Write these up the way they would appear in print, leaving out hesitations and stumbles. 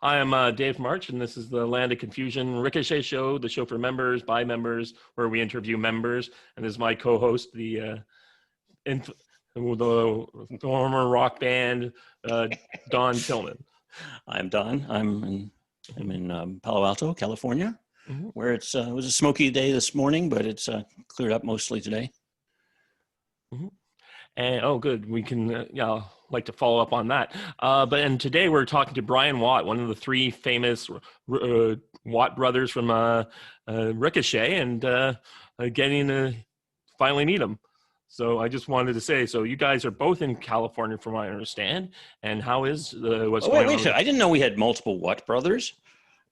I am Dave March, and this is the Land of Confusion Ricochet show, the show for members, by members, where we interview members. And this is my co-host, the former rock band, Don Tillman. I'm Don. I'm in Palo Alto, California, where it was a smoky day this morning, but it's cleared up mostly today. And good. We can like to follow up on that. And today we're talking to Brian Watt, one of the three famous Watt brothers from Ricochet, and getting to finally meet him. So I just wanted to say, so you guys are both in California, from what I understand. And how is what's going on? I didn't know we had multiple Watt brothers.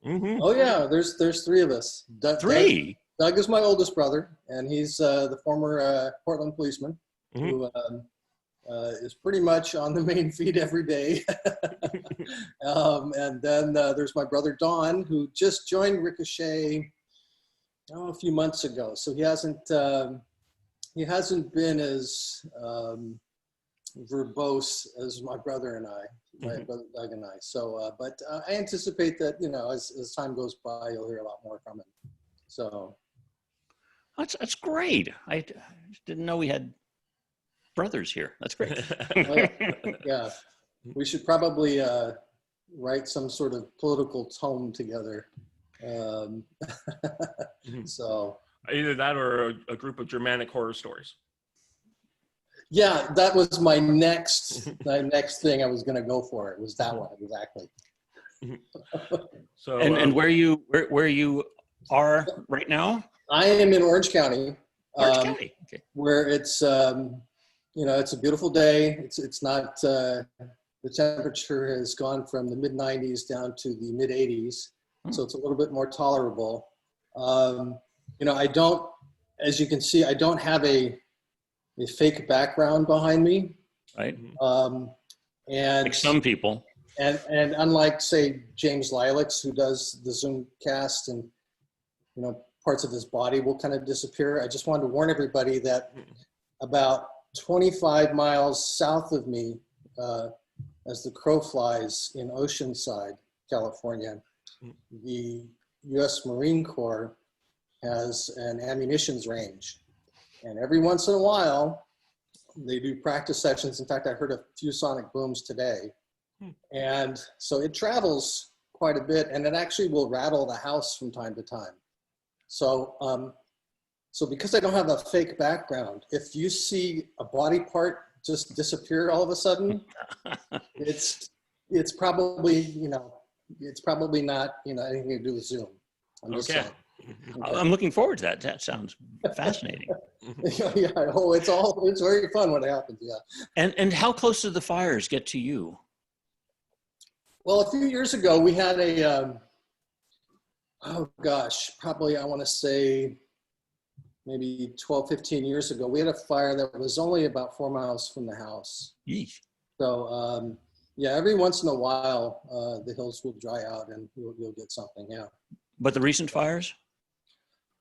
Oh yeah, there's three of us. Three. Doug is my oldest brother, and he's the former Portland policeman. Who is pretty much on the main feed every day. And then there's my brother Don, who just joined Ricochet a few months ago. So he hasn't been as verbose as my brother and I, my brother Doug and I. So, but I anticipate that, as time goes by, you'll hear a lot more from him. So. That's great. I didn't know we had brothers here. That's great. Yeah, we should probably write some sort of political tome together. So either that or a group of Germanic horror stories. Yeah, that was my next thing I was going to go for. It was that one exactly. So and where you are right now? I am in Orange County. Orange County, okay. Where it's it's a beautiful day. It's not, the temperature has gone from the mid 90s down to the mid 80s. So it's a little bit more tolerable. I don't, as you can see, I don't have a fake background behind me. Right. And like some people. And unlike, say, James Lilacs, who does the Zoom cast, and, parts of his body will kind of disappear. I just wanted to warn everybody that about 25 miles south of me, as the crow flies in Oceanside, California, the U.S. Marine Corps has an ammunitions range. And every once in a while, they do practice sessions. In fact, I heard a few sonic booms today. And so it travels quite a bit, and it actually will rattle the house from time to time. So, so because I don't have a fake background, if you see a body part just disappear all of a sudden, it's probably, it's probably not, anything to do with Zoom. I'm just saying. Okay. I'm looking forward to that. That sounds fascinating. Yeah. Oh, it's very fun when it happens. Yeah. And how close do the fires get to you? Well, a few years ago, we had probably I want to say maybe 12, 15 years ago, we had a fire that was only about 4 miles from the house. Yeesh. So, every once in a while, the hills will dry out and you'll get something, yeah. But the recent fires?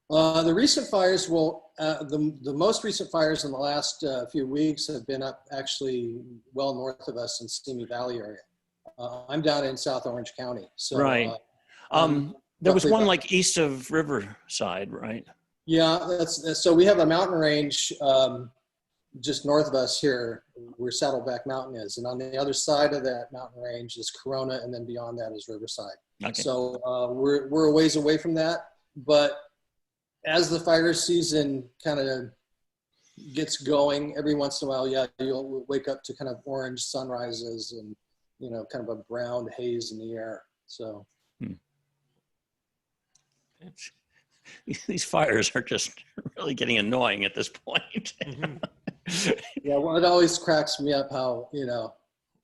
The recent fires the most recent fires in the last few weeks have been up actually well north of us in Simi Valley area. I'm down in South Orange County. So, right. There was one like east of Riverside, right? Yeah, so we have a mountain range just north of us here, where Saddleback Mountain is. And on the other side of that mountain range is Corona, and then beyond that is Riverside. Okay. So we're a ways away from that. But as the fire season kind of gets going, every once in a while, you'll wake up to kind of orange sunrises and, kind of a brown haze in the air. So. These fires are just really getting annoying at this point. Yeah, well, it always cracks me up how,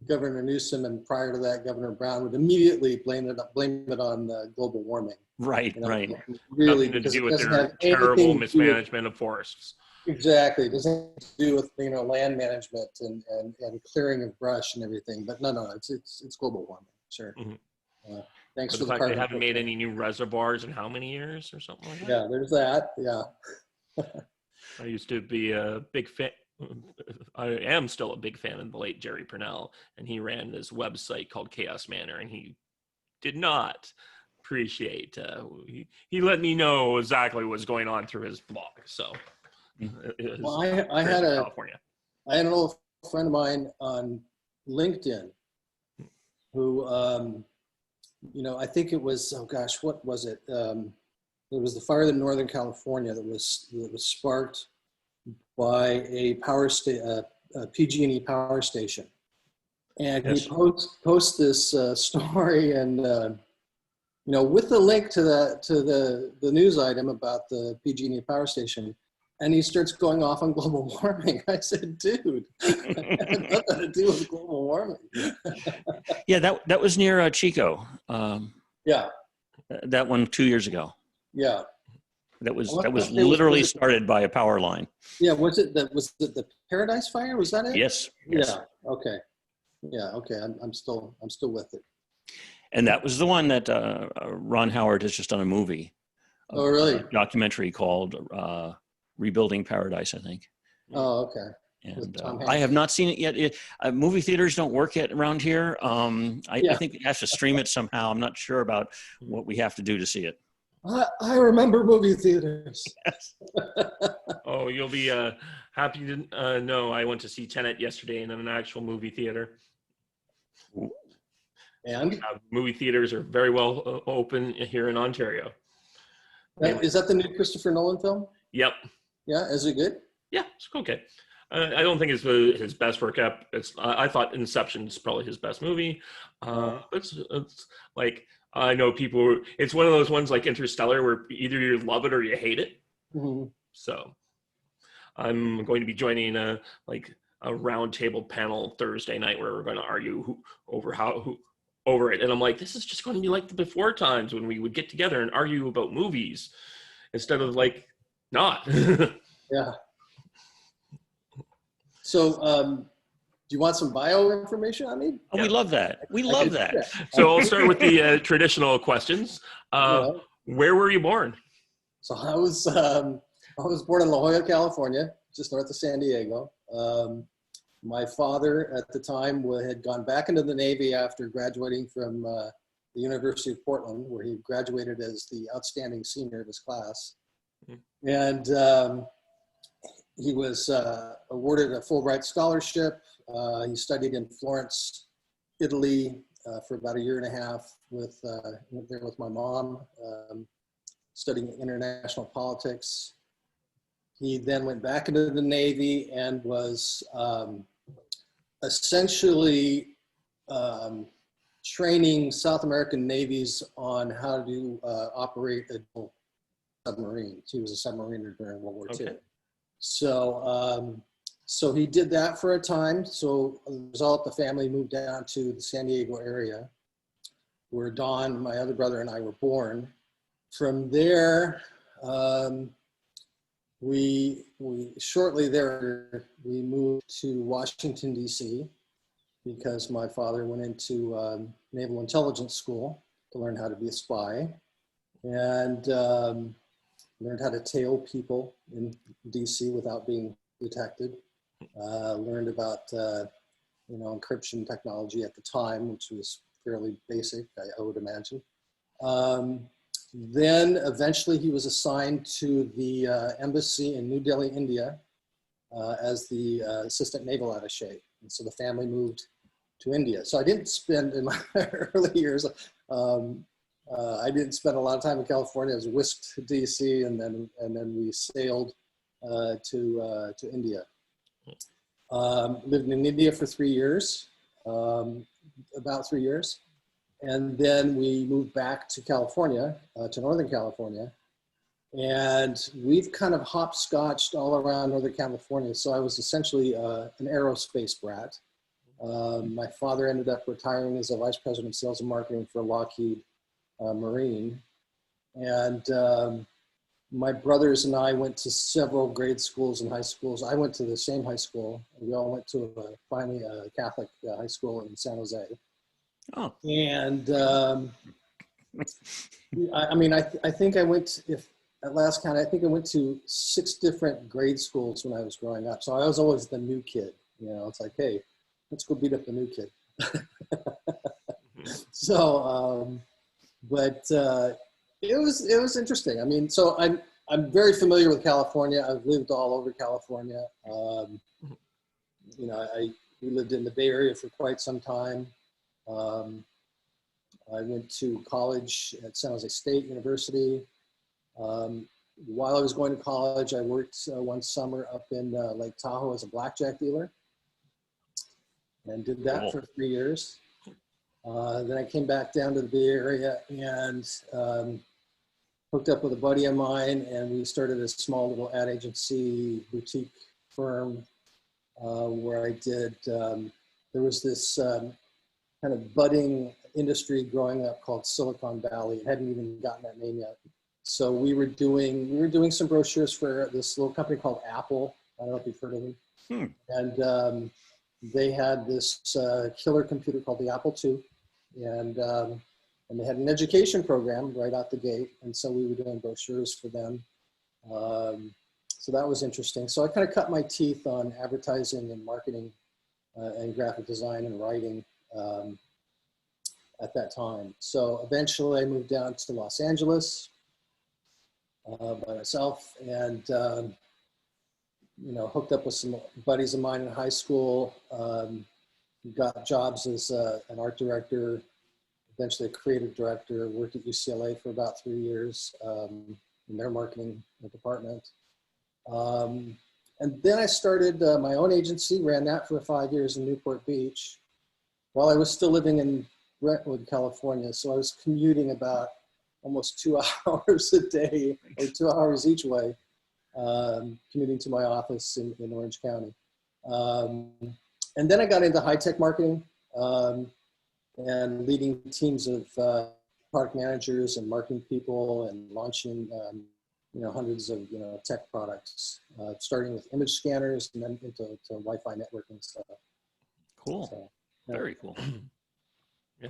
Governor Newsom and prior to that, Governor Brown would immediately blame it on global warming. Right, right. Really, nothing to do with their terrible mismanagement of forests. Exactly. It doesn't have to do with, land management and clearing of brush and everything. But no, it's global warming. Sure. Thanks for the fact they haven't made any new reservoirs in how many years or something like that? Yeah, there's that. Yeah. I used to be a big fan. I am still a big fan of the late Jerry Purnell, and he ran this website called Chaos Manor, and he did not appreciate. He let me know exactly what was going on through his blog. So, well, I had California. I had an old friend of mine on LinkedIn who, I think it was, oh gosh, what was it? It was the fire in Northern California that was sparked by a PG&E power station. And Yes. he posts this story, and with the link to the news item about the PG&E power station, and he starts going off on global warming. I said, dude, it had nothing to do with global warming. Yeah, that was near Chico. Yeah, That one 2 years ago. yeah. That was literally started by a power line. Yeah, was it the Paradise Fire? Was that it? Yes. Yeah. Okay. Yeah. Okay. I'm still with it. And that was the one that Ron Howard has just done a movie. Oh, really? A documentary called Rebuilding Paradise, I think. Oh, okay. And I have not seen it yet. Movie theaters don't work yet around here. I think we have to stream it somehow. I'm not sure about what we have to do to see it. I remember movie theaters. Yes. Oh, you'll be happy to know I went to see Tenet yesterday in an actual movie theater. And movie theaters are very well open here in Ontario. is that the new Christopher Nolan film? Yep. Yeah. Is it good? Yeah, it's okay. I don't think it's his best work up. I thought Inception is probably his best movie. It's like, I know people. It's one of those ones like Interstellar, where either you love it or you hate it. Mm-hmm. So, I'm going to be joining a round table panel Thursday night where we're going to argue over it. And I'm like, this is just going to be like the before times when we would get together and argue about movies instead of not. Yeah. So, do you want some bio information on me? Oh, yeah. We love that. We love that. So I'll start with the traditional questions. Where were you born? So I was born in La Jolla, California, just north of San Diego. My father at the time had gone back into the Navy after graduating from the University of Portland, where he graduated as the outstanding senior of his class. Mm-hmm. And he was awarded a Fulbright scholarship. He studied in Florence, Italy, for about a year and a half with my mom, studying international politics. He then went back into the Navy and was essentially training South American navies on how to operate a submarine. He was a submariner during World War II. So he did that for a time. So as a result, the family moved down to the San Diego area, where Don, my other brother, and I were born. From there, we shortly there, we moved to Washington, D.C., because my father went into Naval Intelligence School to learn how to be a spy, and learned how to tail people in D.C. without being detected. Learned about encryption technology at the time, which was fairly basic, I would imagine. Then eventually he was assigned to the embassy in New Delhi, India, as the assistant naval attaché. And so the family moved to India. So I didn't spend, in my early years, I didn't spend a lot of time in California. I was whisked to DC, and then we sailed to India. Lived in India for 3 years, about 3 years. And then we moved back to California, to Northern California. And we've kind of hopscotched all around Northern California. So I was essentially an aerospace brat. My father ended up retiring as a vice president of sales and marketing for Lockheed Marine. And my brothers and I went to several grade schools and high schools. I went to the same high school. We all went to finally a Catholic high school in San Jose. Oh. And I think I went, if at last count, I think I went to 6 different grade schools when I was growing up. So I was always the new kid. It's like, hey, let's go beat up the new kid. So but it was interesting. I mean, so I'm very familiar with California. I've lived all over California. You know, we lived in the Bay Area for quite some time. I went to college at San Jose State University. While I was going to college, I worked one summer up in Lake Tahoe as a blackjack dealer, and did that for 3 years. Then I came back down to the Bay Area and hooked up with a buddy of mine, and we started a small little ad agency boutique firm where I did, there was this kind of budding industry growing up called Silicon Valley. It hadn't even gotten that name yet. So we were doing some brochures for this little company called Apple. I don't know if you've heard of them. And they had this killer computer called the Apple II. And they had an education program right out the gate. And so we were doing brochures for them. So that was interesting. So I kind of cut my teeth on advertising and marketing and graphic design and writing at that time. So eventually I moved down to Los Angeles by myself, and you know, hooked up with some buddies of mine in high school, got jobs as an art director, eventually a creative director, worked at UCLA for about 3 years in their marketing department. And then I started my own agency, ran that for 5 years in Newport Beach while I was still living in Brentwood, California. So I was commuting about almost 2 hours a day, or 2 hours each way, commuting to my office in Orange County. And then I got into high-tech marketing and leading teams of product managers and marketing people and launching you know, hundreds of, you know, tech products, starting with image scanners and then into Wi-Fi networking stuff. Cool. So, yeah. Very cool. Yeah.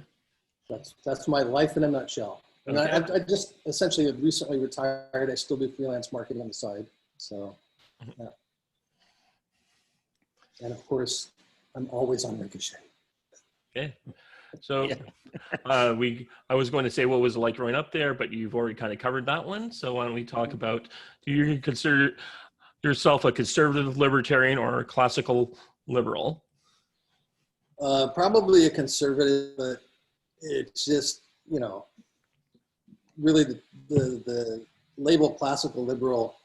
That's my life in a nutshell. And Okay. I just essentially have recently retired. I still do freelance marketing on the side. So, yeah. And of course, I'm always on Ricochet. Okay. So I was going to say what was it like growing up there, but you've already kind of covered that one. So why don't we talk about, do you consider yourself a conservative libertarian or a classical liberal? Probably a conservative, but it's just, you know, really the label classical liberal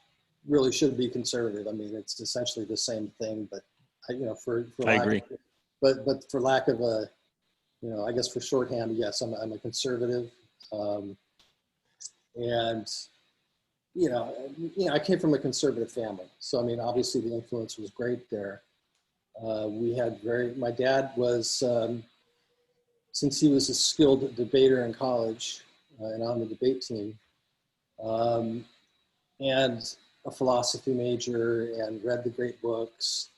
really should be conservative. I mean, it's essentially the same thing, but you know, I agree. But for lack of a, you know, I guess for shorthand, yes, I'm a conservative, and you know, I came from a conservative family, so I mean, obviously the influence was great there. We had my dad was, since he was a skilled debater in college and on the debate team, and a philosophy major, and read the great books,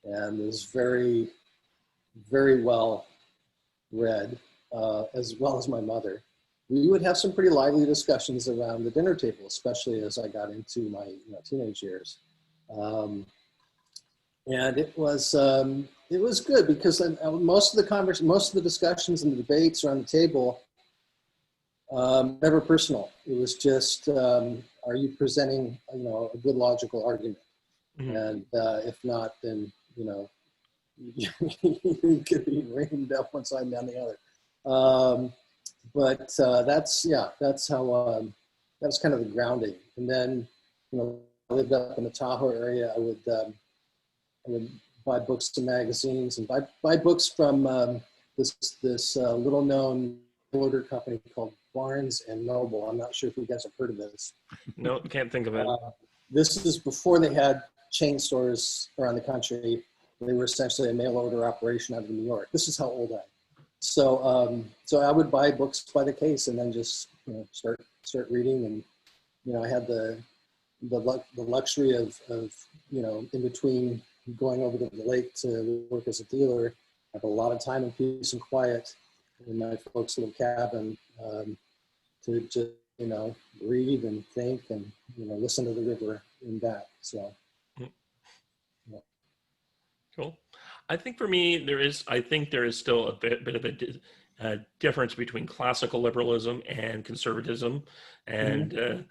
and was very, very well read, as well as my mother. We would have some pretty lively discussions around the dinner table, especially as I got into my teenage years. And it was good because most of the discussions and the debates around the table, never personal. It was just, are you presenting, you know, a good logical argument? Mm-hmm. And if not, then, you know, you could be rained up one side and down the other. But that's how, that's kind of the grounding. And then, you know, I lived up in the Tahoe area. I would buy books and magazines and buy books from this little known order company called Barnes and Noble. I'm not sure if you guys have heard of this. No, can't think of it. This is before they had chain stores around the country. They were essentially a mail order operation out of New York. This is how old I am. So, so I would buy books by the case and then just, you know, start reading. And, you know, I had the luxury of, you know, in between going over to the lake to work as a dealer, I have a lot of time in peace and quiet in my folks' little cabin, to just, you know, breathe and think and, you know, listen to the river and that. So, yeah. Cool. I think for me, there is still a bit of difference between classical liberalism and conservatism. And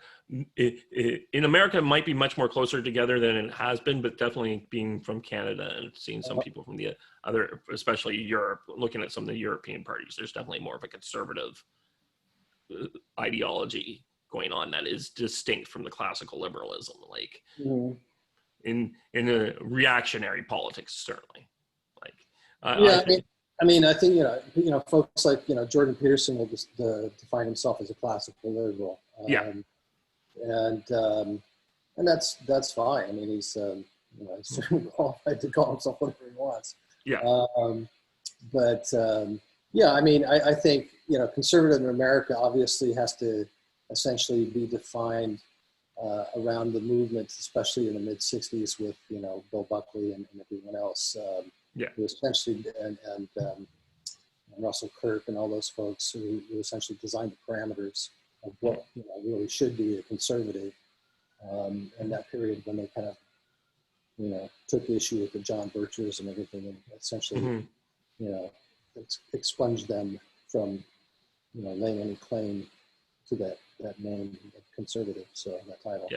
in America, it might be much more closer together than it has been, but definitely being from Canada and seeing some people from the other, especially Europe, looking at some of the European parties, there's definitely more of a conservative ideology going on that is distinct from the classical liberalism, like in a reactionary politics, certainly. Like, I think folks like Jordan Peterson will just define himself as a classical liberal. And that's fine. I mean, he's certainly qualified to call himself whatever he wants. I think conservative in America obviously has to essentially be defined around the movement, especially in the mid '60s with Bill Buckley and everyone else. Who essentially and Russell Kirk and all those folks who essentially designed the parameters of what really should be a conservative in that period when they kind of took issue with the John Birchers and everything, and essentially expunged them from laying any claim to that name of conservative, so that title.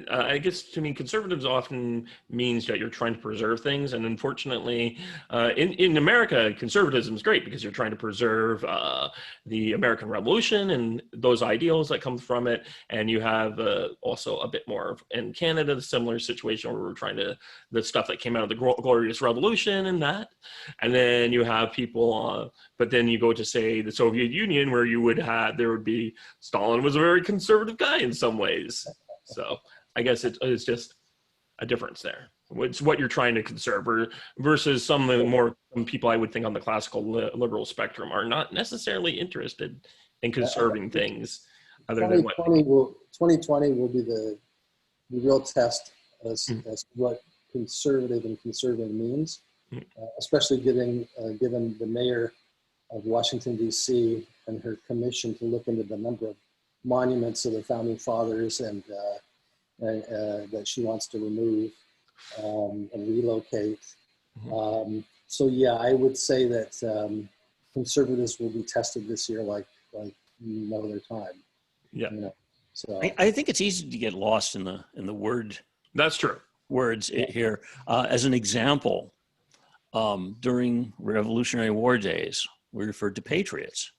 I guess to me, conservatives often means that you're trying to preserve things. And unfortunately, in America, conservatism is great because you're trying to preserve the American Revolution and those ideals that come from it. And you have also a bit more in Canada, the similar situation where we're trying to, the stuff that came out of the Glorious Revolution and that. And then you have people, but then you go to say the Soviet Union where there would be, Stalin was a very conservative guy in some ways. So I guess it's just a difference there. It's what you're trying to conserve versus some people I would think on the classical liberal spectrum are not necessarily interested in conserving things. Other than 2020 will be the real test as what conservative and conserving means, especially given the mayor of Washington, D.C. and her commission to look into the number of monuments of the founding fathers and that she wants to remove and relocate. I would say that conservatives will be tested this year like no other time. So I think it's easy to get lost in the word. That's true. Words here. As an example, during Revolutionary War days, we referred to patriots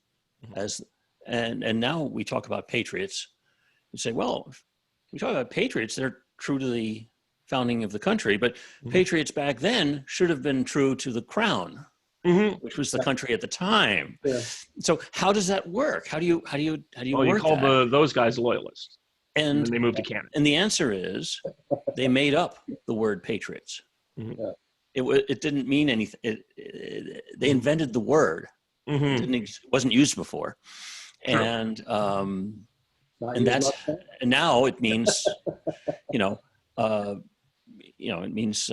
as, and now we talk about patriots. You say, well, if we talk about patriots, they're true to the founding of the country, but patriots back then should have been true to the crown, which was the country at the time. So how does that work? How do you work you call those guys loyalists, and then they moved to Canada. And the answer is they made up the word patriots. It didn't mean anything. They invented the word. It wasn't used before. True. And now it means, it means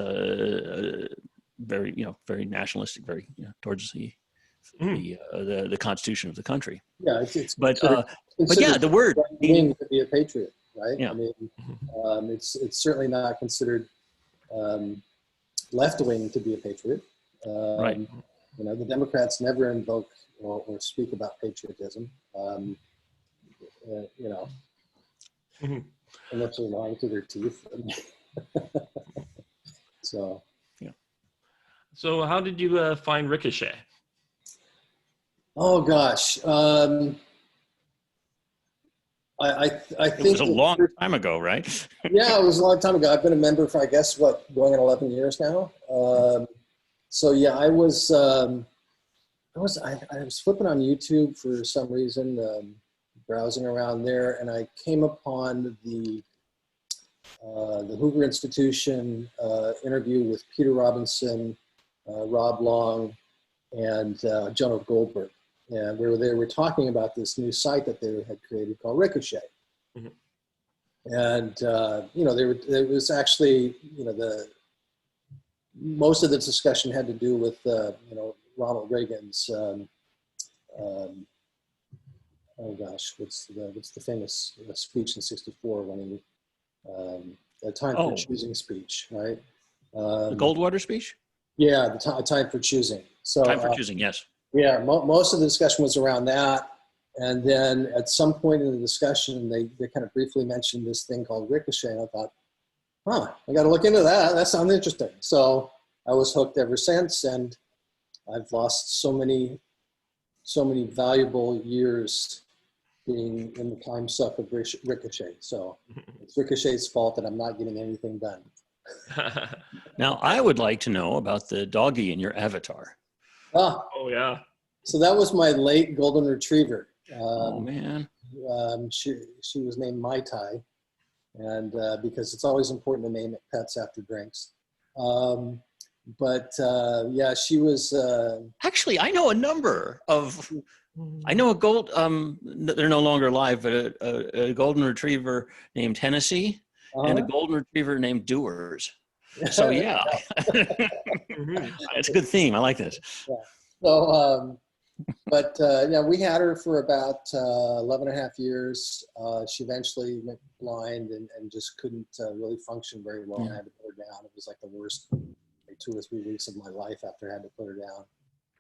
very nationalistic, very towards the Constitution of the country. But the word meaning to be a patriot, right? Yeah. I mean, it's certainly not considered left wing to be a patriot. Right. The Democrats never invoke or speak about patriotism. Unless they're lying to their teeth. So how did you find Ricochet? Oh gosh, I think it was a long time ago, right? Yeah, it was a long time ago. I've been a member for, I guess, going on 11 years now. I was flipping on YouTube for some reason, browsing around there, and I came upon the Hoover Institution interview with Peter Robinson, Rob Long, and Jonah Goldberg. And they were talking about this new site that they had created called Ricochet. And, there was actually, most of the discussion had to do with, Ronald Reagan's, what's the famous speech in '64 when he, a time for choosing speech, right? The Goldwater speech? Yeah, the time for choosing. So Time for choosing, yes. yeah, most of the discussion was around that. And then at some point in the discussion, they kind of briefly mentioned this thing called Ricochet. And I thought, I got to look into that. That sounds interesting. So I was hooked ever since, and I've lost so many valuable years being in the time suck of Ricochet. So it's Ricochet's fault that I'm not getting anything done. Now, I would like to know about the doggy in your avatar. Oh yeah. So that was my late golden retriever. Oh, man. She was named Mai Tai, and because it's always important to name pets after drinks. Yeah, she was. Actually, I know a number of. I know a gold. They're no longer alive, but a golden retriever named Hennessy and a golden retriever named Doers. So yeah, it's a good theme. I like this. Yeah. So, yeah, we had her for about 11 and a half years. She eventually went blind and just couldn't really function very well. Yeah. I had to put her down. It was like the worst 2 or 3 weeks of my life after I had to put her down.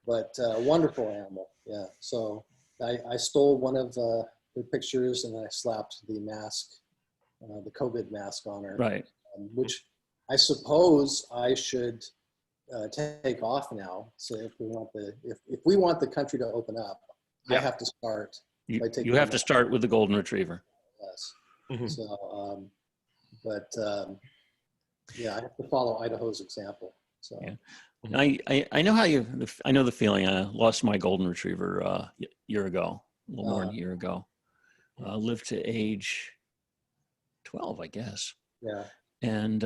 But wonderful animal. Yeah. So I stole one of her pictures and I slapped the mask, the COVID mask on her. Right. Which I suppose I should take off now. So if we want the country to open up, I have to start. You have to start with the golden retriever. Yes. Mm-hmm. So, yeah, I have to follow Idaho's example. So. Yeah. I know I know the feeling. I lost my golden retriever a year ago, a little more than a year ago. Lived to age 12, I guess. Yeah. And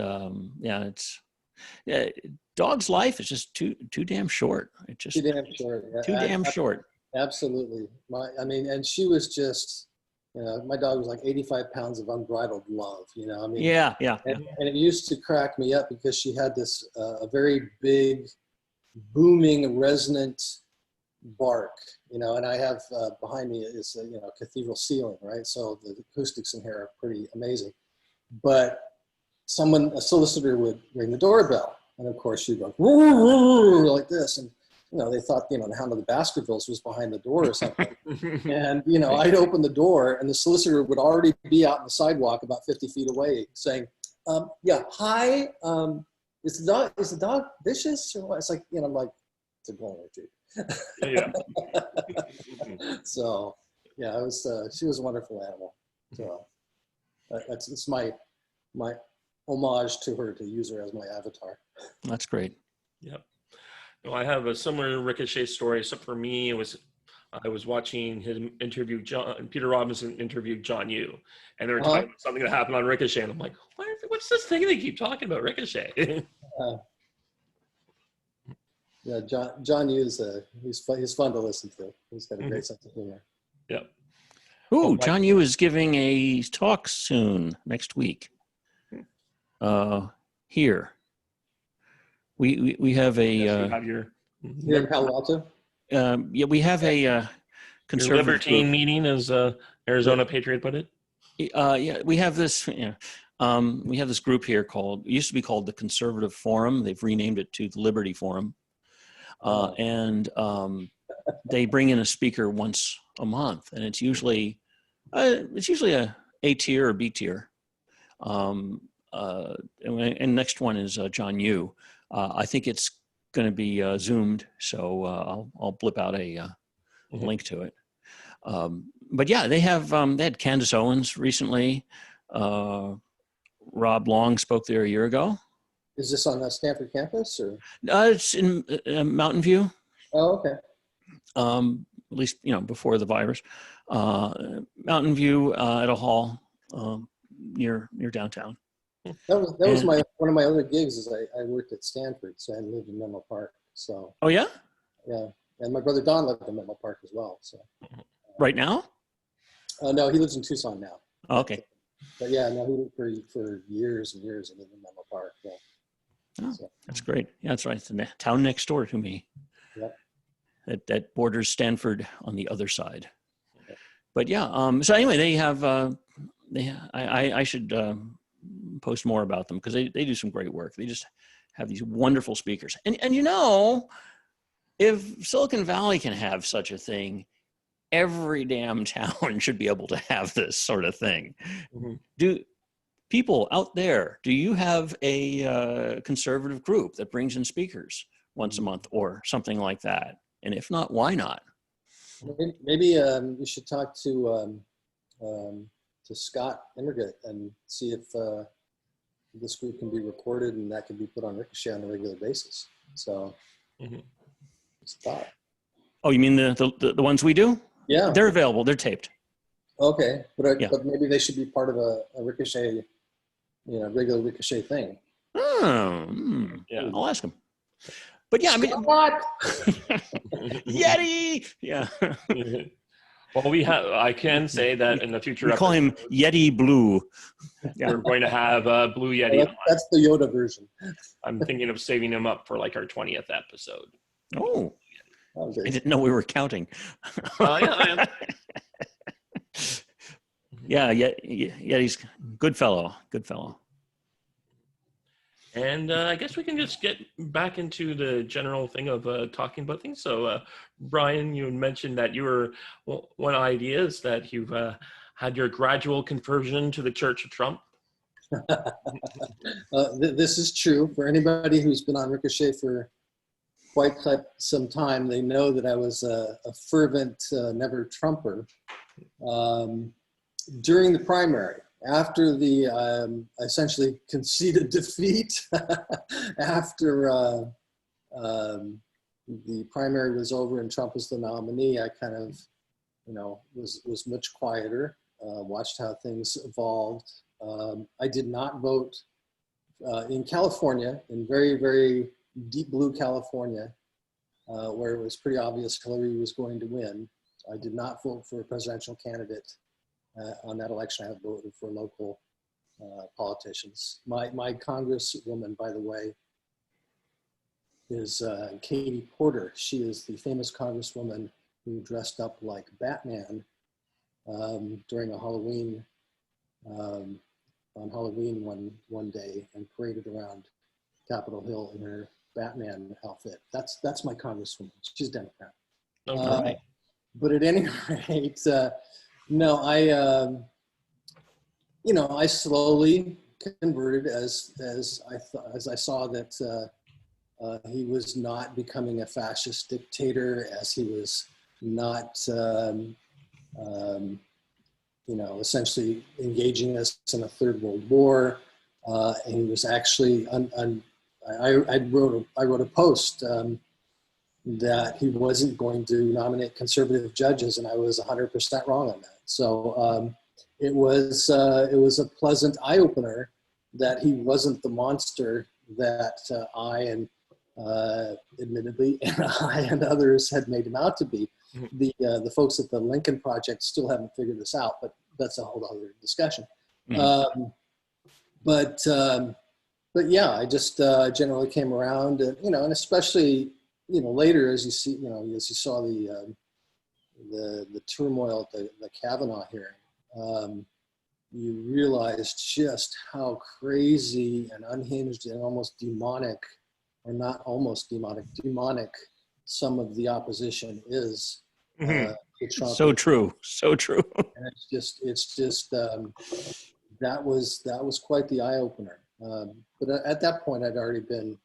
dog's life is just too damn short. It's just too damn short. Yeah. Too damn short. Absolutely. And she was just, my dog was like 85 pounds of unbridled love, Yeah. And it used to crack me up because she had this, a very big, booming, resonant bark, and I have behind me is a cathedral ceiling, right? So the acoustics in here are pretty amazing. But a solicitor would ring the doorbell, and of course she'd go like this, and they thought the Hound of the Baskervilles was behind the door or something. And I'd open the door, and the solicitor would already be out on the sidewalk about 50 feet away, saying, "Yeah, hi, is the dog vicious or what?" It's like I'm like, it's a golden retriever. Yeah. So yeah, it was. She was a wonderful animal. So it's my homage to her, to use her as my avatar. That's great. Yep. No, I have a similar Ricochet story. So for me, I was watching him interview Peter Robinson interviewed John Yoo, and they were talking about something that happened on Ricochet, and I'm like, what's this thing they keep talking about Ricochet? Yeah, John Yoo he's fun to listen to. He's got a great sense of humor. Yep. Ooh, John Yoo is giving a talk soon next week. Here. We have a Here in Palo Alto? yeah, we have a conservative your libertine group. meeting, as Arizona Patriot put it. Yeah, we have this. We have this group here it used to be called the Conservative Forum. They've renamed it to the Liberty Forum, and they bring in a speaker once a month, and it's usually a A tier or B tier. And next one is John Yoo. I think it's going to be zoomed, so I'll blip out a link to it. But yeah, they had Candace Owens recently. Rob Long spoke there a year ago. Is this on the Stanford campus or? It's in Mountain View. Oh, okay. At least before the virus. Mountain View at a hall near downtown. That was one of my other gigs. Is I worked at Stanford, so I lived in Menlo Park. So. Oh yeah. Yeah, and my brother Don lived in Menlo Park as well. So. Right now? No, he lives in Tucson now. Oh, okay. But yeah, no, he lived for years and years. He lived in Menlo Park. Yeah. Oh, so. That's great. Yeah, that's right. It's the town next door to me. Yep. That borders Stanford on the other side. Okay. But yeah. So anyway, they have. I should post more about them because they do some great work. They just have these wonderful speakers, and if Silicon Valley can have such a thing, every damn town should be able to have this sort of thing. Mm-hmm. Do people out there, do you have a conservative group that brings in speakers once a month or something like that? And if not, why not? Maybe you should talk to Scott Immergut and see if this group can be recorded and that can be put on Ricochet on a regular basis. So, it's a thought. Oh, you mean the ones we do? Yeah. They're available. They're taped. Okay, but Yeah. but maybe they should be part of a Ricochet, regular Ricochet thing. Yeah. I'll ask him. But yeah, I mean, What? Yeti. Yeah. Well, I can say that in the future We call him Yeti Blue. we're going to have Blue Yeti Well, on. that's the Yoda version. I'm thinking of saving him up for like our 20th episode. Oh, Okay. I didn't know we were counting. Yeah, I am. Yeah, Yeti's good fellow. Good fellow. And I guess we can just get back into the general thing of talking about things. So, Brian, you mentioned that you were one idea is that you've had your gradual conversion to the Church of Trump. This is true for anybody who's been on Ricochet for quite some time. They know that I was a fervent never Trumper during the primary. After the essentially conceded defeat, after the primary was over and Trump was the nominee, I kind of, was much quieter, watched how things evolved. I did not vote in California, in very, very deep blue California, where it was pretty obvious Hillary was going to win. I did not vote for a presidential candidate. On that election, I have voted for local politicians. My congresswoman, by the way, is Katie Porter. She is the famous congresswoman who dressed up like Batman during a Halloween, on Halloween one day and paraded around Capitol Hill in her Batman outfit. That's my congresswoman. She's a Democrat. Okay. But at any rate, no, I slowly converted as I saw that he was not becoming a fascist dictator, as he was not, essentially engaging us in a third world war, and he was actually. I wrote a post that he wasn't going to nominate conservative judges, and I was 100% wrong on that. So it was a pleasant eye opener that he wasn't the monster that I and admittedly and I and others had made him out to be. The folks at the Lincoln Project still haven't figured this out, but that's a whole other discussion. But yeah, I just generally came around, and especially later as you see, as you saw the turmoil at the Kavanaugh hearing, you realized just how crazy and unhinged and almost demonic, or not almost demonic some of the opposition is. To Trump. So true. And it's just that was quite the eye opener. But at that point, I'd already been,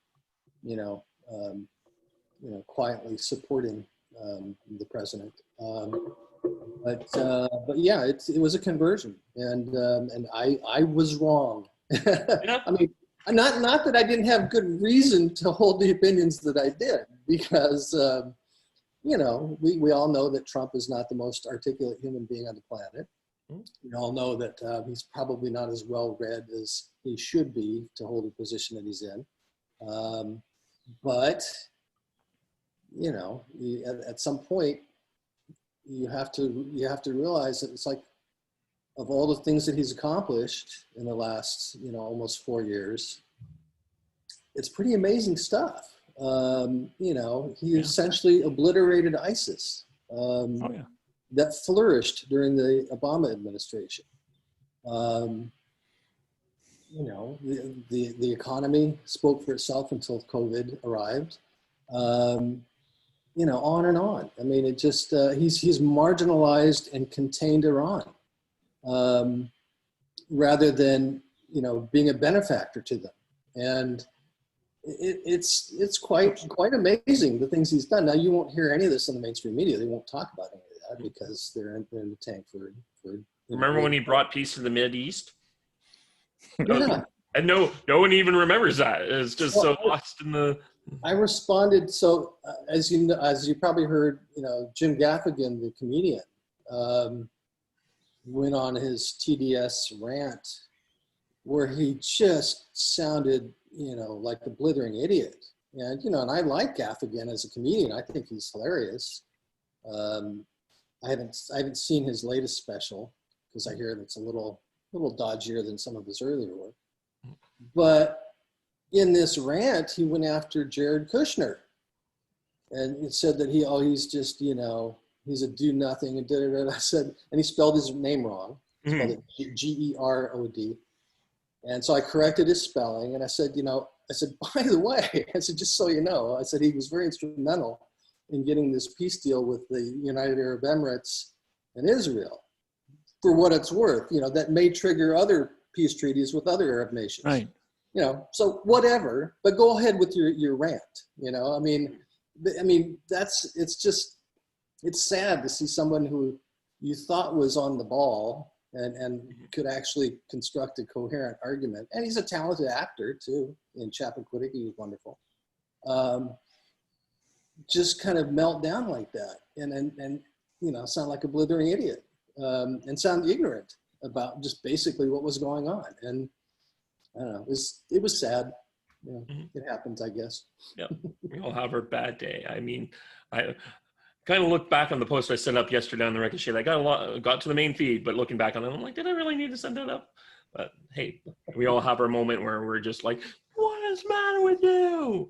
quietly supporting the president. But yeah, it was a conversion, and I was wrong. Yeah. I mean, not that I didn't have good reason to hold the opinions that I did, because we all know that Trump is not the most articulate human being on the planet. We all know that he's probably not as well read as he should be to hold the position that he's in. But at some point, you have to realize that it's like, of all the things that he's accomplished in the last almost 4 years, it's pretty amazing stuff. He essentially obliterated ISIS. That flourished during the Obama administration. The economy spoke for itself until COVID arrived. on and on. I mean, it just, he's marginalized and contained Iran, rather than, being a benefactor to them. And it's quite amazing, the things he's done. Now, you won't hear any of this in the mainstream media. They won't talk about any of that because they're in the tank for Remember when he brought peace to the Mideast? Yeah. And no one even remembers that. It's just so lost in the. I responded. So as you probably heard, Jim Gaffigan, the comedian, went on his TDS rant where he just sounded, like a blithering idiot. And, and I like Gaffigan as a comedian. I think he's hilarious. I haven't seen his latest special because I hear it's a little dodgier than some of his earlier work. But in this rant, he went after Jared Kushner, and he said that he's just, he's a do nothing and and I said, and he spelled his name wrong. He spelled it Gerod. And so I corrected his spelling, and I said, by the way, I said, just so you know, I said he was very instrumental in getting this peace deal with the United Arab Emirates and Israel. For what it's worth, that may trigger other peace treaties with other Arab nations. Right. So whatever, but go ahead with your rant. I mean, it's sad to see someone who you thought was on the ball and could actually construct a coherent argument. And he's a talented actor too. In Chappaquiddick, he was wonderful. Just kind of melt down like that and sound like a blithering idiot, and sound ignorant about just basically what was going on. And I don't know, it was sad. It happens, I guess. Yeah, we all have our bad day. I mean, I kind of looked back on the post I sent up yesterday on the Ricochet. I got to the main feed, but looking back on it, I'm like, did I really need to send that up? But hey, we all have our moment where we're just like, what is the matter with you?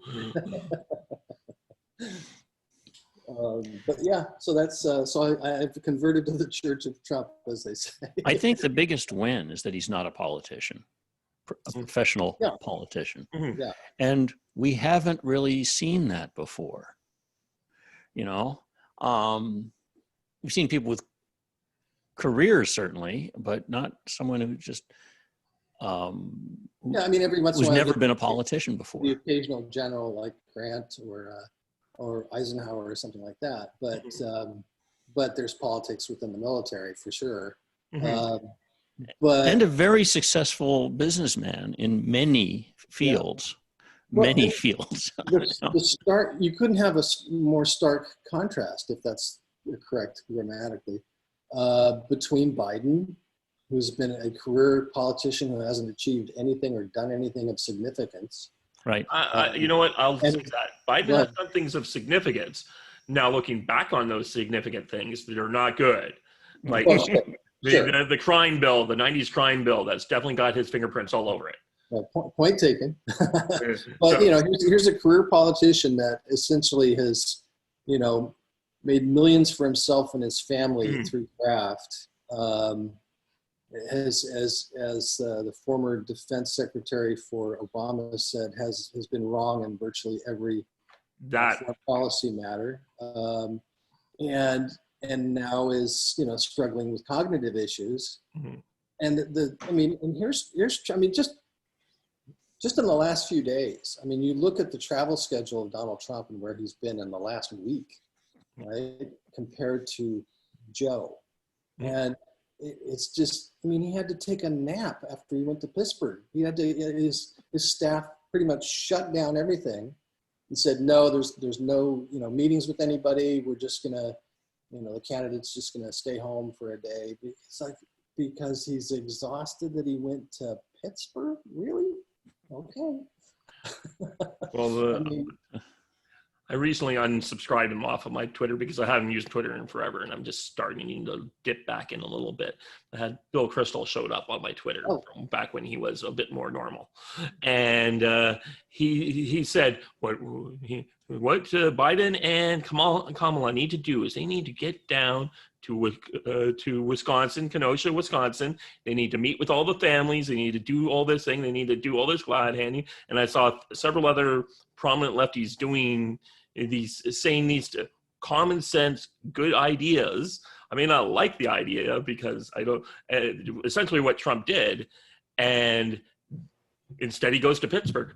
But yeah, so that's so I've converted to the Church of Trump, as they say. I think the biggest win is that he's not a politician, a professional politician. Mm-hmm. Yeah. And we haven't really seen that before. We've seen people with careers, certainly, but not someone who just every once in a who's while, never been a politician before. The occasional general like Grant or Eisenhower or something like that, but there's politics within the military for sure. Mm-hmm. And a very successful businessman in many fields. Many fields. You couldn't have a more stark contrast, if that's correct grammatically, between Biden, who's been a career politician who hasn't achieved anything or done anything of significance. Right. You know what? I'll say that. Biden has done things of significance. Now, looking back on those significant things that are not good, like the crime bill, the 90s crime bill, that's definitely got his fingerprints all over it. Point taken. But here's a career politician that essentially has, made millions for himself and his family through graft. As the former defense secretary for Obama said, has been wrong in virtually every foreign policy matter, and now is struggling with cognitive issues. Mm-hmm. And here's just in the last few days, you look at the travel schedule of Donald Trump and where he's been in the last week, right, compared to Joe. And it's just, he had to take a nap after he went to Pittsburgh. He had to, his staff pretty much shut down everything and said, no, there's no, meetings with anybody. We're just gonna, the candidate's just gonna stay home for a day. It's like, because he's exhausted that he went to Pittsburgh? Really? Okay. Well, I recently unsubscribed him off of my Twitter because I haven't used Twitter in forever, and I'm just starting to dip back in a little bit. I had Bill Kristol showed up on my Twitter from back when he was a bit more normal, and he said what Biden and Kamala need to do is they need to get down to Wisconsin, Kenosha, Wisconsin. They need to meet with all the families. They need to do all this thing. They need to do all this glad handing. And I saw several other prominent lefties doing saying these common sense, good ideas. I may not like the idea because I don't, essentially what Trump did, and instead he goes to Pittsburgh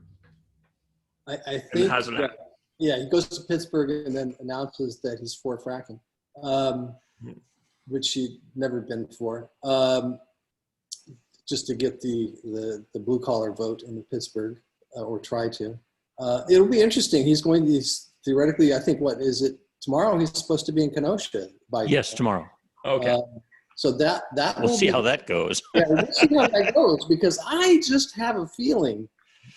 I and think, has an act. yeah, he goes to Pittsburgh and then announces that he's for fracking, which he'd never been for, just to get the blue collar vote in Pittsburgh, or try to. It'll be interesting. He's going to, theoretically, I think, what is it, tomorrow he's supposed to be in Kenosha by Yes, tomorrow. Okay. so that We'll see how that goes. yeah, we'll see how that goes, because I just have a feeling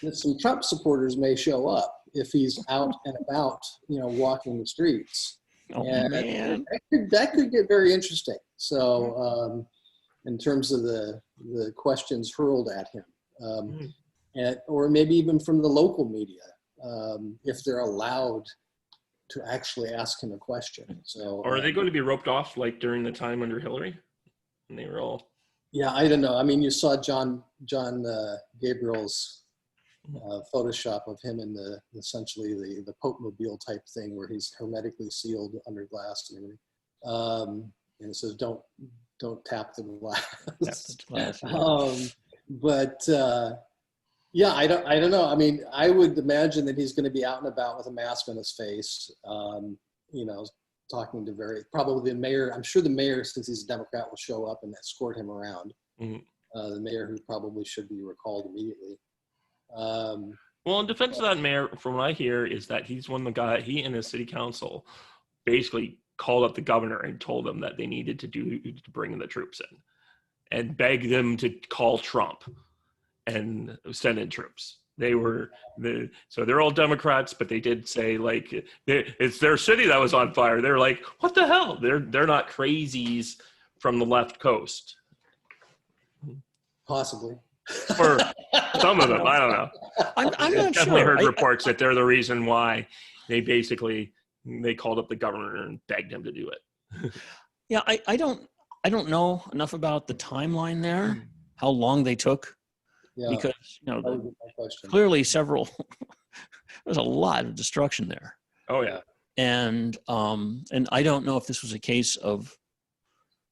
that some Trump supporters may show up if he's out and about, walking the streets. Oh, and man. that could get very interesting. So in terms of the questions hurled at him, or maybe even from the local media, if they're allowed to actually ask him a question. So, Or are they going to be roped off like during the time under Hillary? And they were all. yeah, I don't know. I mean, you saw John Gabriel's Photoshop of him in essentially the Pope Mobile type thing, where he's hermetically sealed under glass and everything. And it says, "Don't tap the glass." Tap the glass. But yeah, I don't know. I mean, I would imagine that he's going to be out and about with a mask on his face, talking to probably the mayor. I'm sure the mayor, since he's a Democrat, will show up and escort him around. The mayor, who probably should be recalled immediately. Well, in defense of that mayor, from what I hear, is that he and his city council basically called up the governor and told him that they needed to bring the troops in and begged them to call Trump and send in troops. So they're all Democrats, but they did say, like, it's their city that was on fire. They're like, what the hell? They're not crazies from the left coast. Possibly. Or some of them, I don't know. I'm not definitely sure. heard reports that they're the reason why they called up the governor and begged him to do it. Yeah, I don't know enough about the timeline there, how long they took, because clearly there's a lot of destruction there. Oh yeah. And I don't know if this was a case of,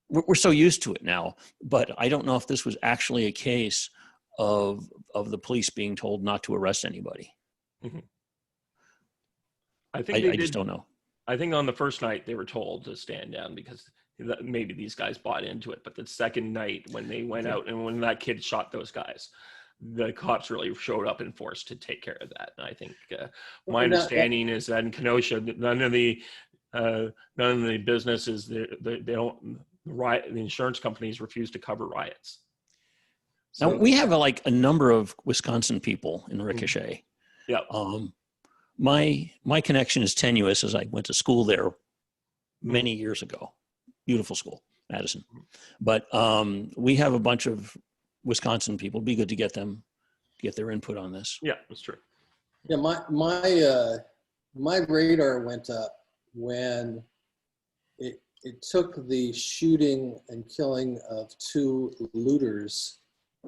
we're so used to it now, but I don't know if this was actually a case of the police being told not to arrest anybody. I think I just don't know. I think on the first night they were told to stand down because maybe these guys bought into it. But the second night, when they went out and when that kid shot those guys, the cops really showed up in force to take care of that. And I think my understanding is that in Kenosha, none of the businesses they don't riot. The insurance companies refuse to cover riots. So, now we have a number of Wisconsin people in Ricochet. Yeah. My connection is tenuous, as I went to school there many years ago. Beautiful school, Madison. But we have a bunch of Wisconsin people. It'd be good to get their input on this. Yeah, that's true. Yeah, my radar went up when it took the shooting and killing of 2 looters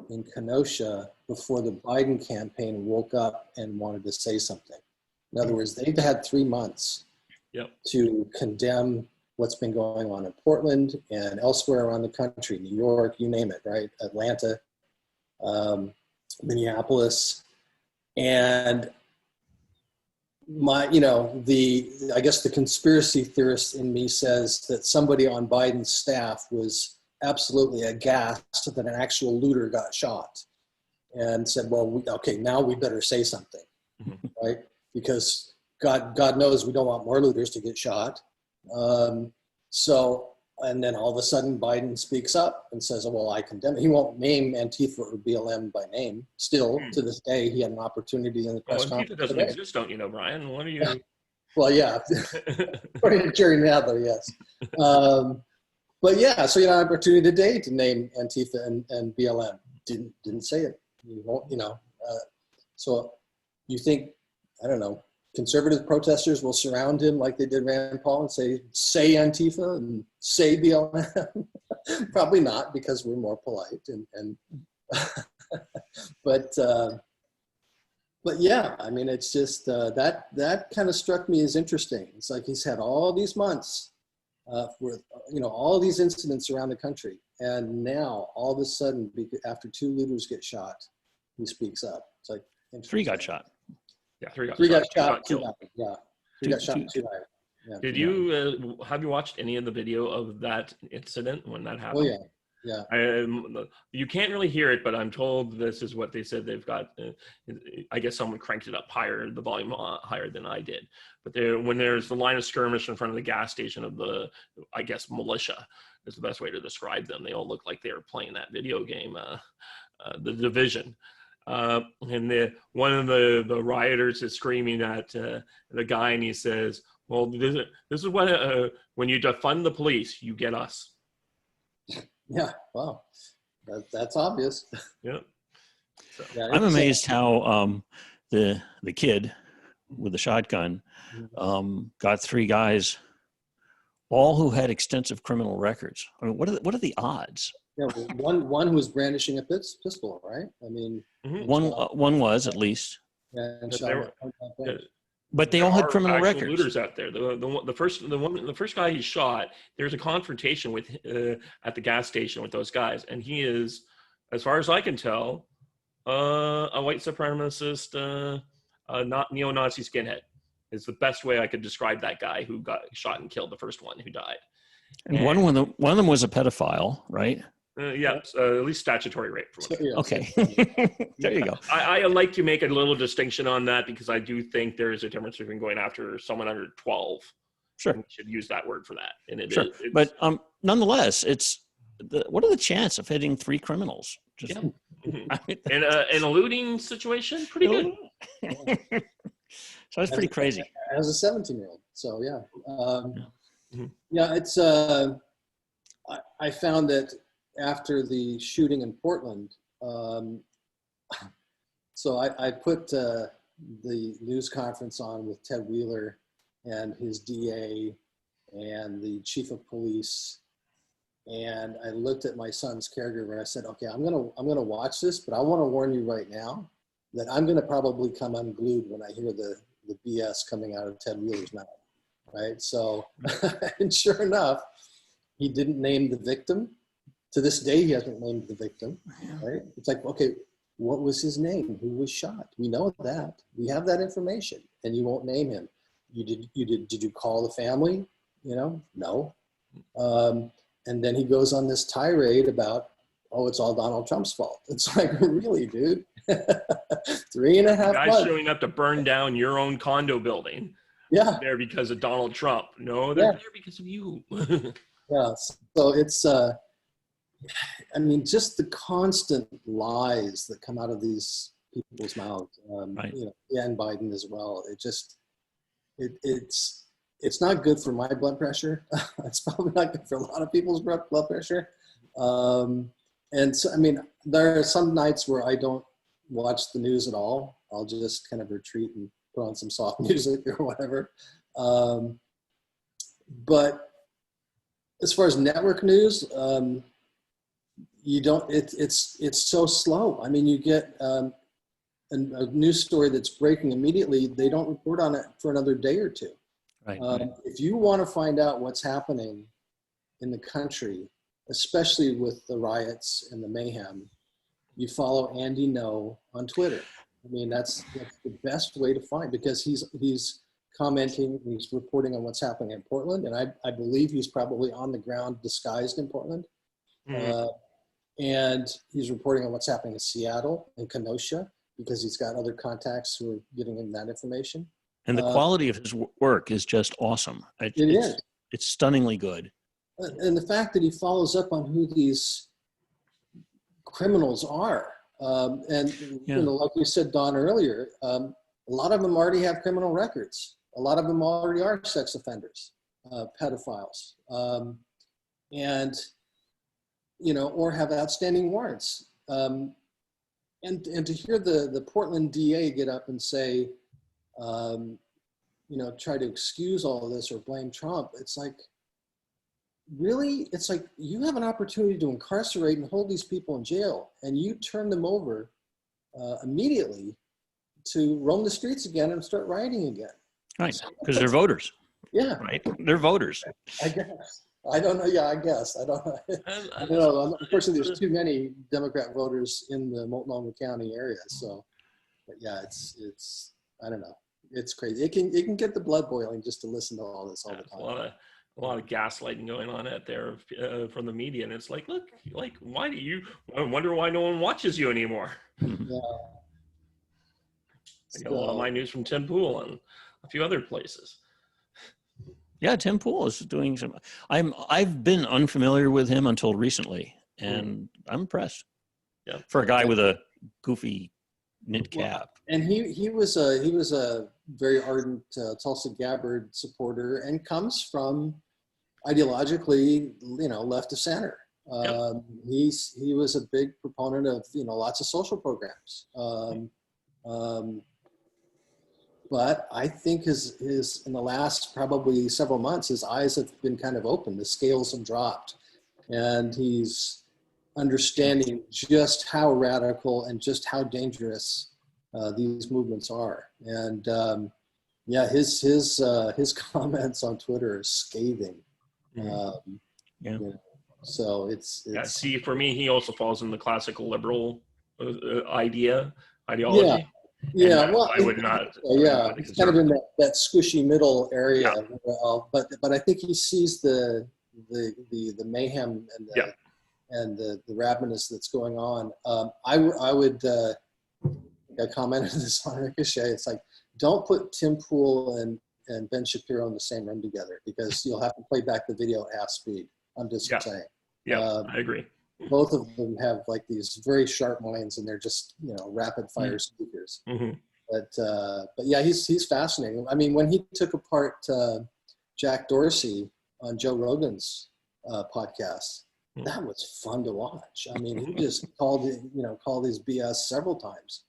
in Kenosha before the Biden campaign woke up and wanted to say something. In other words, they've had 3 months to condemn what's been going on in Portland and elsewhere around the country, New York, you name it, right? Atlanta, Minneapolis. And I guess the conspiracy theorist in me says that somebody on Biden's staff was absolutely aghast that an actual looter got shot and said, well, now we better say something, right? Because God knows we don't want more looters to get shot. And then all of a sudden Biden speaks up and says, well, I condemn it. He won't name Antifa or BLM by name. Still, to this day, he had an opportunity in the press conference. Antifa doesn't exist, don't you know, Brian? What are you? Well, yeah. According to Jerry Nadler, yes. But yeah, so you had an opportunity today to name Antifa and BLM. Didn't say it. You won't, so you think, I don't know, conservative protesters will surround him like they did Rand Paul and say Antifa and say BLM? Probably not, because we're more polite. But But yeah, I mean, it's just that kind of struck me as interesting. It's like he's had all these months with all these incidents around the country, and now all of a sudden, after two leaders get shot, he speaks up. It's like Three got shot. Yeah, three got three shot. got Two shot, got two killed. died. Yeah, three Two- got shot, two- two died. Yeah. Did you have you watched any of the video of that incident when that Oh happened? yeah, yeah. You can't really hear it, but I'm told this is what they said. They've got, I guess someone cranked it up higher, the volume higher than I did. But when there's the line of skirmish in front of the gas station of the, I guess, militia is the best way to describe them. They all look like they were playing that video game, The Division. And one of the rioters is screaming at the guy, and he says, well, this is what, when you defund the police, you get us. Yeah, wow, that's obvious. Yeah. So, yeah, I'm amazed how the kid with the shotgun got three guys, all who had extensive criminal records. I mean, what are the odds? Yeah, one who was brandishing a pistol, right? I mean, one was at least. Yeah, and shot but they all had criminal records. Looters out there. The first guy he shot, there's a confrontation with at the gas station with those guys, and he is, as far as I can tell, a white supremacist, not neo-Nazi skinhead. Is the best way I could describe that guy who got shot and killed, the first one who died. And one of them was a pedophile, right? Yeah, at least statutory rape. Okay, there you go. I like to make a little distinction on that because I do think there is a difference between going after someone under 12. Sure, we should use that word for that. And sure, but nonetheless, what are the chances of hitting three criminals? Just, I mean, in an eluding situation, pretty good. So it's pretty crazy. As a 17-year-old, so yeah, yeah, it's. I found that after the shooting in Portland, so I put the news conference on with Ted Wheeler and his DA and the chief of police, and I looked at my son's caregiver and I said, okay, I'm gonna watch this, but I want to warn you right now that I'm gonna probably come unglued when I hear the BS coming out of Ted Wheeler's mouth, right? So, and sure enough, he didn't name the victim. To this day, he hasn't named the victim, right? It's like, okay, what was his name? Who was shot? We know that. We have that information, and you won't name him. Did you call the family? No. And then he goes on this tirade about, oh, it's all Donald Trump's fault. It's like, really, dude? 3.5 guys months. showing up to burn down your own condo building. Yeah. There because of Donald Trump. No, they're there because of you. Yeah. So it's, I mean, just the constant lies that come out of these people's mouths, right. And Biden as well. It just, it's not good for my blood pressure. It's probably not good for a lot of people's blood pressure. And so, I mean, there are some nights where I don't watch the news at all. I'll just kind of retreat and put on some soft music or whatever. But as far as network news, you don't. It's so slow. I mean, you get a news story that's breaking immediately. They don't report on it for another day or two. Right. If you want to find out what's happening in the country, especially with the riots and the mayhem, you follow Andy No on Twitter. I mean, that's the best way to find, because he's commenting, he's reporting on what's happening in Portland, and I believe he's probably on the ground disguised in Portland. Mm-hmm. And he's reporting on what's happening in Seattle and Kenosha, because he's got other contacts who are giving him that information. And the quality of his work is just awesome. It's stunningly good. And the fact that he follows up on who these criminals are. Like we said, Don, earlier, a lot of them already have criminal records. A lot of them already are sex offenders, pedophiles, or have outstanding warrants. And to hear the Portland DA get up and say, try to excuse all of this or blame Trump, it's like, really? It's like, you have an opportunity to incarcerate and hold these people in jail, and you turn them over immediately to roam the streets again and start rioting again. Right, because they're voters. Yeah, Right, they're voters. I guess. I don't know. Yeah, I guess. I don't know. I don't know. Unfortunately, there's too many Democrat voters in the Multnomah County area. So, but yeah, it's I don't know. It's crazy. It can get the blood boiling just to listen to all this all the time. A lot of gaslighting going on out there from the media, and it's like, look, like, why do you? I wonder why no one watches you anymore. Yeah. I get a lot of my news from Tim Pool and a few other places. Yeah, Tim Pool is doing some. I've been unfamiliar with him until recently, and I'm impressed. Yeah, for a guy with a goofy knit cap. And he was a very ardent Tulsa Gabbard supporter, and comes from ideologically, left of center. He was a big proponent of lots of social programs. But I think his in the last probably several months, his eyes have been kind of open. The scales have dropped, and he's understanding just how radical and just how dangerous these movements are. And his comments on Twitter are scathing. So it's see, for me, he also falls in the classical liberal ideology. Yeah, well, I would not. Yeah, it's kind of in that squishy middle area. Yeah. But I think he sees the mayhem and the ravenous that's going on. I commented this on Ricochet. It's like, don't put Tim Pool and Ben Shapiro in the same room together, because you'll have to play back the video at half speed. I'm just saying. Yeah, I agree. Both of them have like these very sharp minds, and they're just rapid fire speakers. Mm-hmm. But yeah, he's fascinating. I mean, when he took apart Jack Dorsey on Joe Rogan's podcast, that was fun to watch. I mean, he just called his BS several times,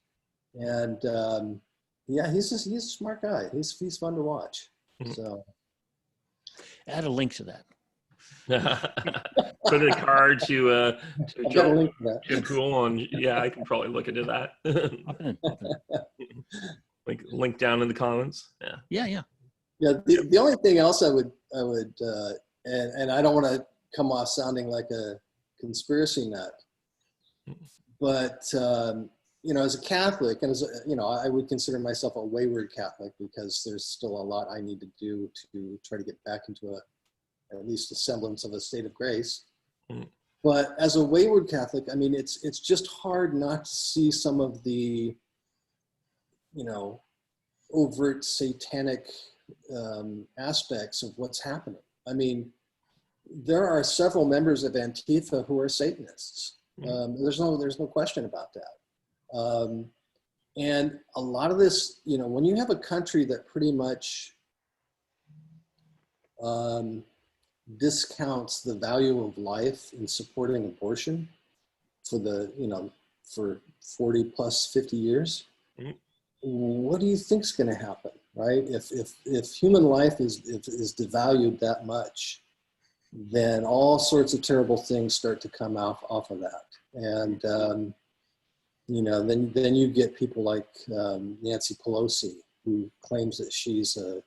and he's a smart guy. He's fun to watch. So add a link to that. Put a card to Joe Tim Pool on. Yeah, I can probably look into that. Link down in the comments. Yeah. The only thing else I would and I don't want to come off sounding like a conspiracy nut, but as a Catholic, and I would consider myself a wayward Catholic, because there's still a lot I need to do to try to get back into at least a semblance of a state of grace. But as a wayward Catholic, I mean, it's just hard not to see some of the, overt satanic aspects of what's happening. I mean, there are several members of Antifa who are Satanists. There's no question about that. And a lot of this, when you have a country that pretty much discounts the value of life in supporting abortion for 40 plus 50 years, what do you think is going to happen, right? If human life is devalued that much, then all sorts of terrible things start to come off of that. And then you get people like Nancy Pelosi, who claims that she's a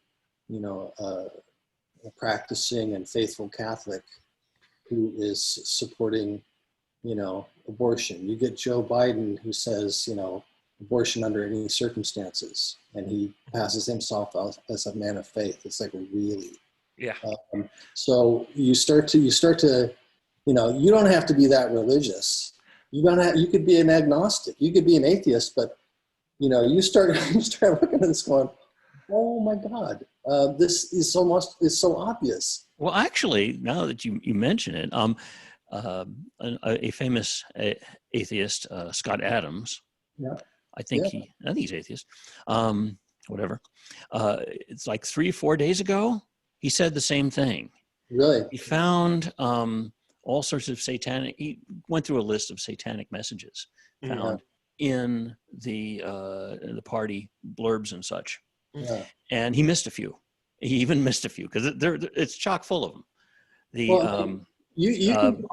practicing and faithful Catholic who is supporting, abortion. You get Joe Biden, who says, abortion under any circumstances, and he passes himself as a man of faith. It's like, really? Yeah. So you start to, you don't have to be that religious. You could be an agnostic. You could be an atheist, but you start looking at this going, oh my God, this is so obvious. Well, actually, now that you mention it, a famous atheist, Scott Adams. Yeah. I think he's atheist. Whatever. It's like 3-4 days ago, he said the same thing. Really? He found all sorts of satanic. He went through a list of satanic messages found in the party blurbs and such. Yeah. And he missed a few. He even missed a few, because it's chock full of them. You can,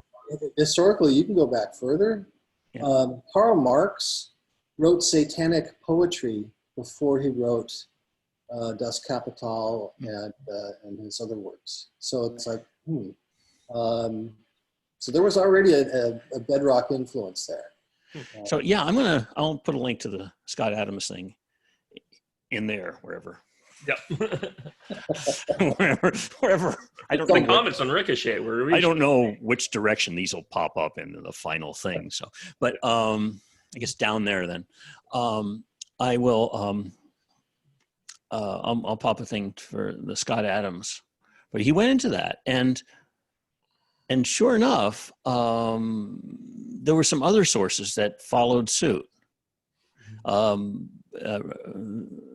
historically, you can go back further. Yeah. Karl Marx wrote satanic poetry before he wrote Das Kapital and his other works. So it's like, so there was already a bedrock influence there. So yeah, I'll put a link to the Scott Adams thing in there, wherever. Yep. wherever. I don't the know comments on Ricochet were. I don't know which direction these will pop up in the final thing. So, but I guess down there then, I will. I'll pop a thing for the Scott Adams, but he went into that, and sure enough, there were some other sources that followed suit.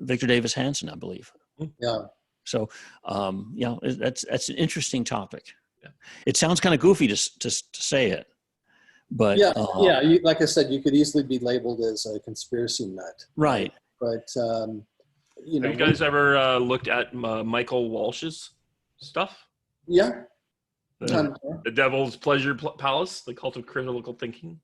Victor Davis Hanson, I believe. Yeah. So, that's an interesting topic. Yeah. It sounds kind of goofy to say it, but yeah. Like I said, you could easily be labeled as a conspiracy nut. Right. But have you guys ever looked at Michael Walsh's stuff? Yeah. The Devil's Pleasure Palace, the Cult of Critical Thinking.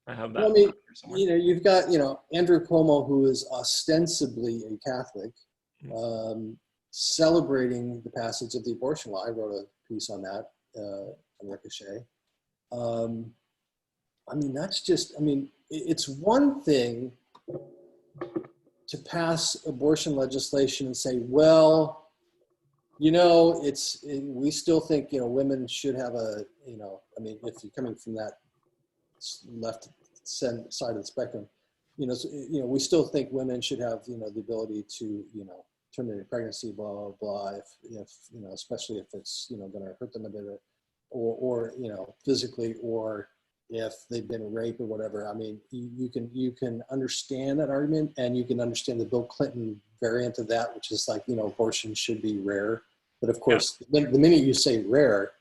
I have that. Well, I mean, you've got, Andrew Cuomo, who is ostensibly a Catholic, celebrating the passage of the abortion law. I wrote a piece on that on Ricochet. It's one thing to pass abortion legislation and say, well, we still think, women should have if you're coming from that left side of the spectrum, we still think women should have, the ability to, terminate a pregnancy, blah, blah, blah, if especially if it's, going to hurt them a bit or physically, or if they've been raped or whatever. I mean, you can understand that argument, and you can understand the Bill Clinton variant of that, which is like, abortion should be rare. But of course, the minute you say rare,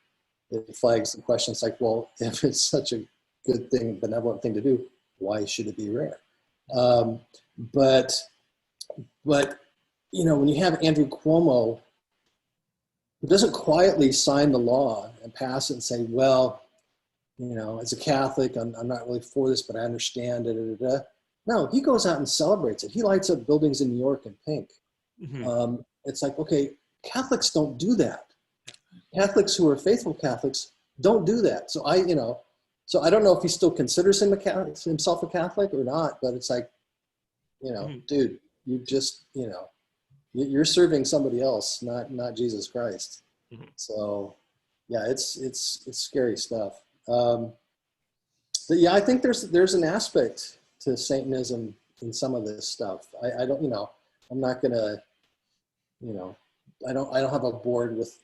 it flags the question. It's like, well, if it's such a good thing, benevolent thing to do, why should it be rare? But when you have Andrew Cuomo, who doesn't quietly sign the law and pass it and say, well, as a Catholic, I'm not really for this, but I understand it. No, he goes out and celebrates it. He lights up buildings in New York in pink. Mm-hmm. It's like, okay, Catholics don't do that. Catholics who are faithful Catholics don't do that. So I don't know if he still considers himself a Catholic or not, but it's like, dude, you just, you're serving somebody else, not Jesus Christ. Mm-hmm. So yeah, it's scary stuff. But yeah, I think there's an aspect to Satanism in some of this stuff. I don't, I'm not gonna, I don't have a board with,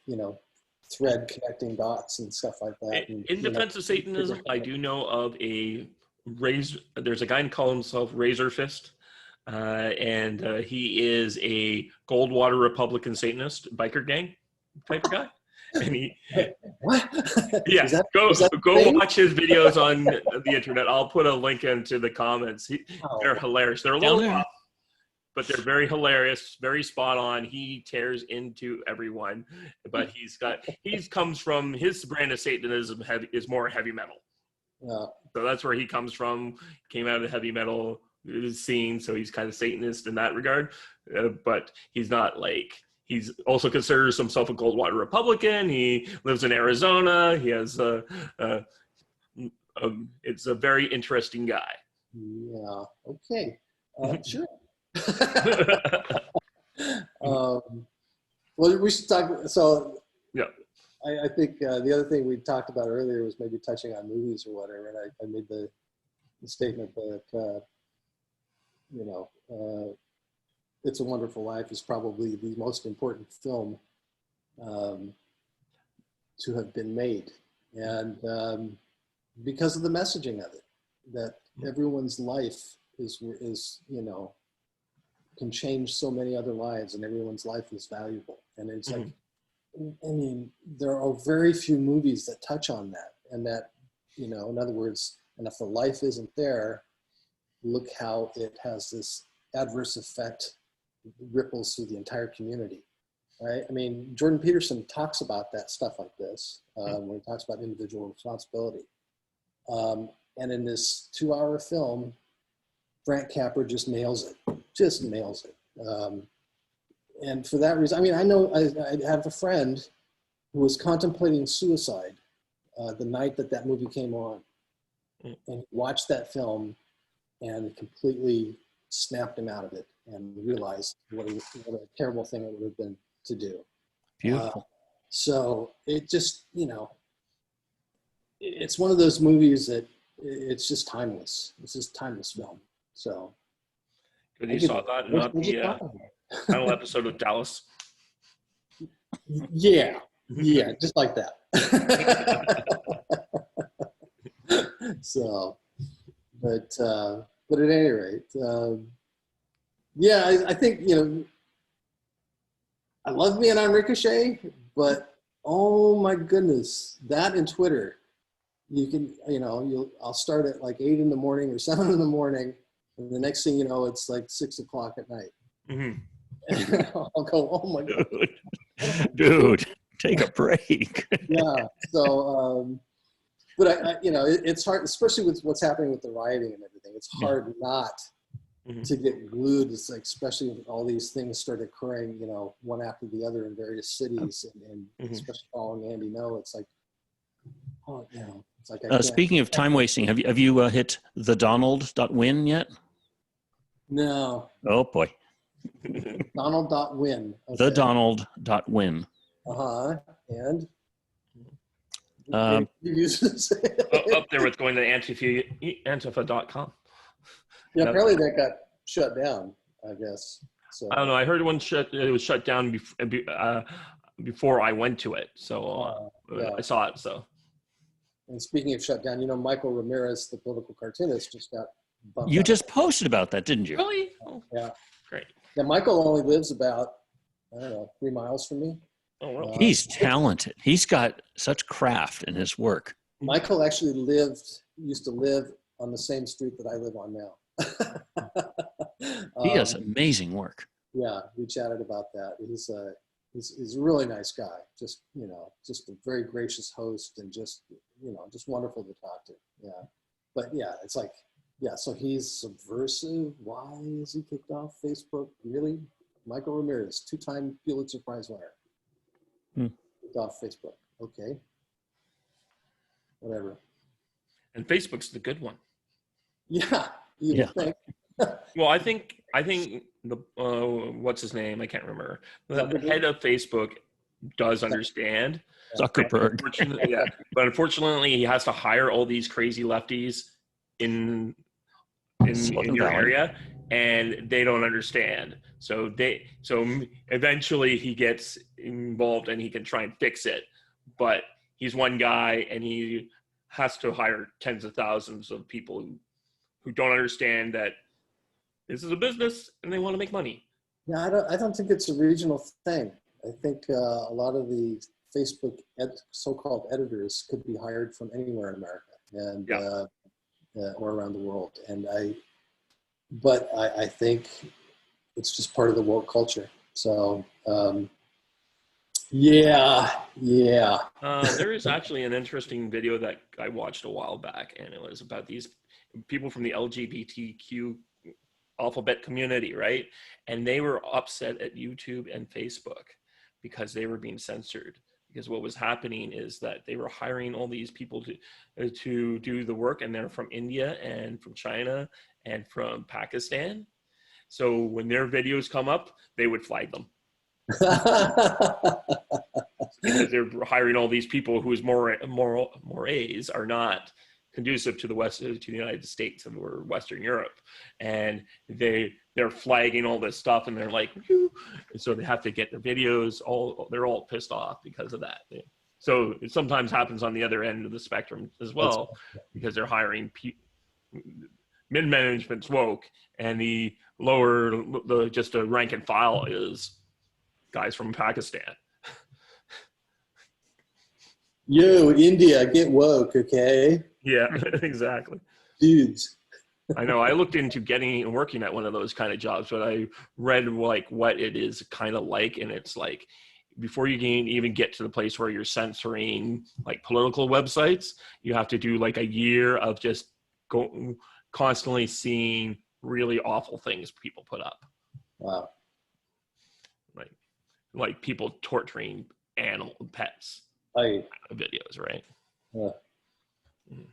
thread connecting dots and stuff like that. In defense of Satanism, I do know of there's a guy who calls himself Razor Fist, and he is a Goldwater Republican Satanist biker gang type of guy. And he, what? Yeah, go watch his videos on the internet. I'll put a link into the comments. They're hilarious. They're a little rough, but they're very hilarious, very spot on. He tears into everyone, but he comes from, his brand of Satanism is more heavy metal. Yeah. So that's where he comes from. Came out of the heavy metal scene, so he's kind of Satanist in that regard. But he's not like. He's also considers himself a Goldwater Republican. He lives in Arizona. He has it's a very interesting guy. Yeah. Okay. Sure. Well, we should talk. So yeah, I think the other thing we talked about earlier was maybe touching on movies or whatever. And I made the statement that It's a Wonderful Life is probably the most important film to have been made. And because of the messaging of it, that everyone's life is can change so many other lives, and everyone's life is valuable. And it's like, I mean, there are very few movies that touch on that. And that, in other words, and if the life isn't there, look how it has this adverse effect, ripples through the entire community, right? I mean, Jordan Peterson talks about that stuff like this when he talks about individual responsibility. And in this 2-hour film, Frank Capra just nails it. just nails it. And for that reason, I mean, I know I have a friend who was contemplating suicide the night that movie came on, and watched that film and completely snapped him out of it and realized what a terrible thing it would have been to do. Beautiful. So it just, it's one of those movies that it's just timeless. It's just timeless film. So. Good, you saw that, not the final episode of Dallas. Yeah, just like that. So, but at any rate, yeah, I think, I love being on Ricochet, but oh my goodness, that and Twitter, you can, I'll start at like 8 in the morning or 7 in the morning, and the next thing you know, it's like 6 o'clock at night. And I'll go, oh my God. Dude, take a break. Yeah. So, but it's hard, especially with what's happening with the rioting and everything. It's hard not to get glued. It's like, especially when all these things start occurring, one after the other in various cities, and especially following Andy No, it's like, oh, it's like speaking of time wasting, have you hit thedonald.win yet? No. Oh boy. Donald.win. Okay. Thedonald.win. And up there with going to Antifa.com. Yeah, apparently that got shut down, I guess. So I don't know. I heard it was shut down before I went to it. So I saw it. So. And speaking of shut down, Michael Ramirez, the political cartoonist, just got bumped You out. just posted about that, didn't you? Really? Oh, yeah. Great. Yeah, Michael only lives about, 3 miles from me. Oh, really? He's talented. He's got such craft in his work. Michael actually used to live on the same street that I live on now. He does amazing work. Yeah, we chatted about that. He's a really nice guy. Just, just a very gracious host, and just wonderful to talk to. Yeah. But yeah, it's like, yeah, so he's subversive. Why is he kicked off Facebook? Really? Michael Ramirez, 2-time Pulitzer Prize winner. Kicked off Facebook. Okay. Whatever. And Facebook's the good one. Yeah. You think. Well, I think the what's his name? I can't remember. The head of Facebook does understand. Zuckerberg. But unfortunately, he has to hire all these crazy lefties in your area, and they don't understand. So eventually he gets involved and he can try and fix it. But he's one guy, and he has to hire tens of thousands of people who don't understand that this is a business and they want to make money. Yeah, I don't think it's a regional thing. I think a lot of the Facebook so-called editors could be hired from anywhere in America and or around the world. And I think it's just part of the woke culture. So yeah. There is actually an interesting video that I watched a while back, and it was about these people from the LGBTQ alphabet community, right? And they were upset at YouTube and Facebook because they were being censored. Because what was happening is that they were hiring all these people to do the work, and they're from India and from China and from Pakistan. So when their videos come up, they would flag them. Because they're hiring all these people whose mores are not conducive to the United States or Western Europe, and they're flagging all this stuff, and they're like, whew. And so they have to get their videos they're all pissed off because of that. So it sometimes happens on the other end of the spectrum as well, because they're hiring mid-management's woke, and the just a rank and file is guys from Pakistan. Yo, India, get woke, okay? Yeah, exactly. Dudes. I know. I looked into working at one of those kind of jobs, but I read like what it is kind of like, and it's like before you can even get to the place where you're censoring like political websites, you have to do like a year of just constantly seeing really awful things people put up. Wow. Like people torturing animal pets I, videos, right? uh,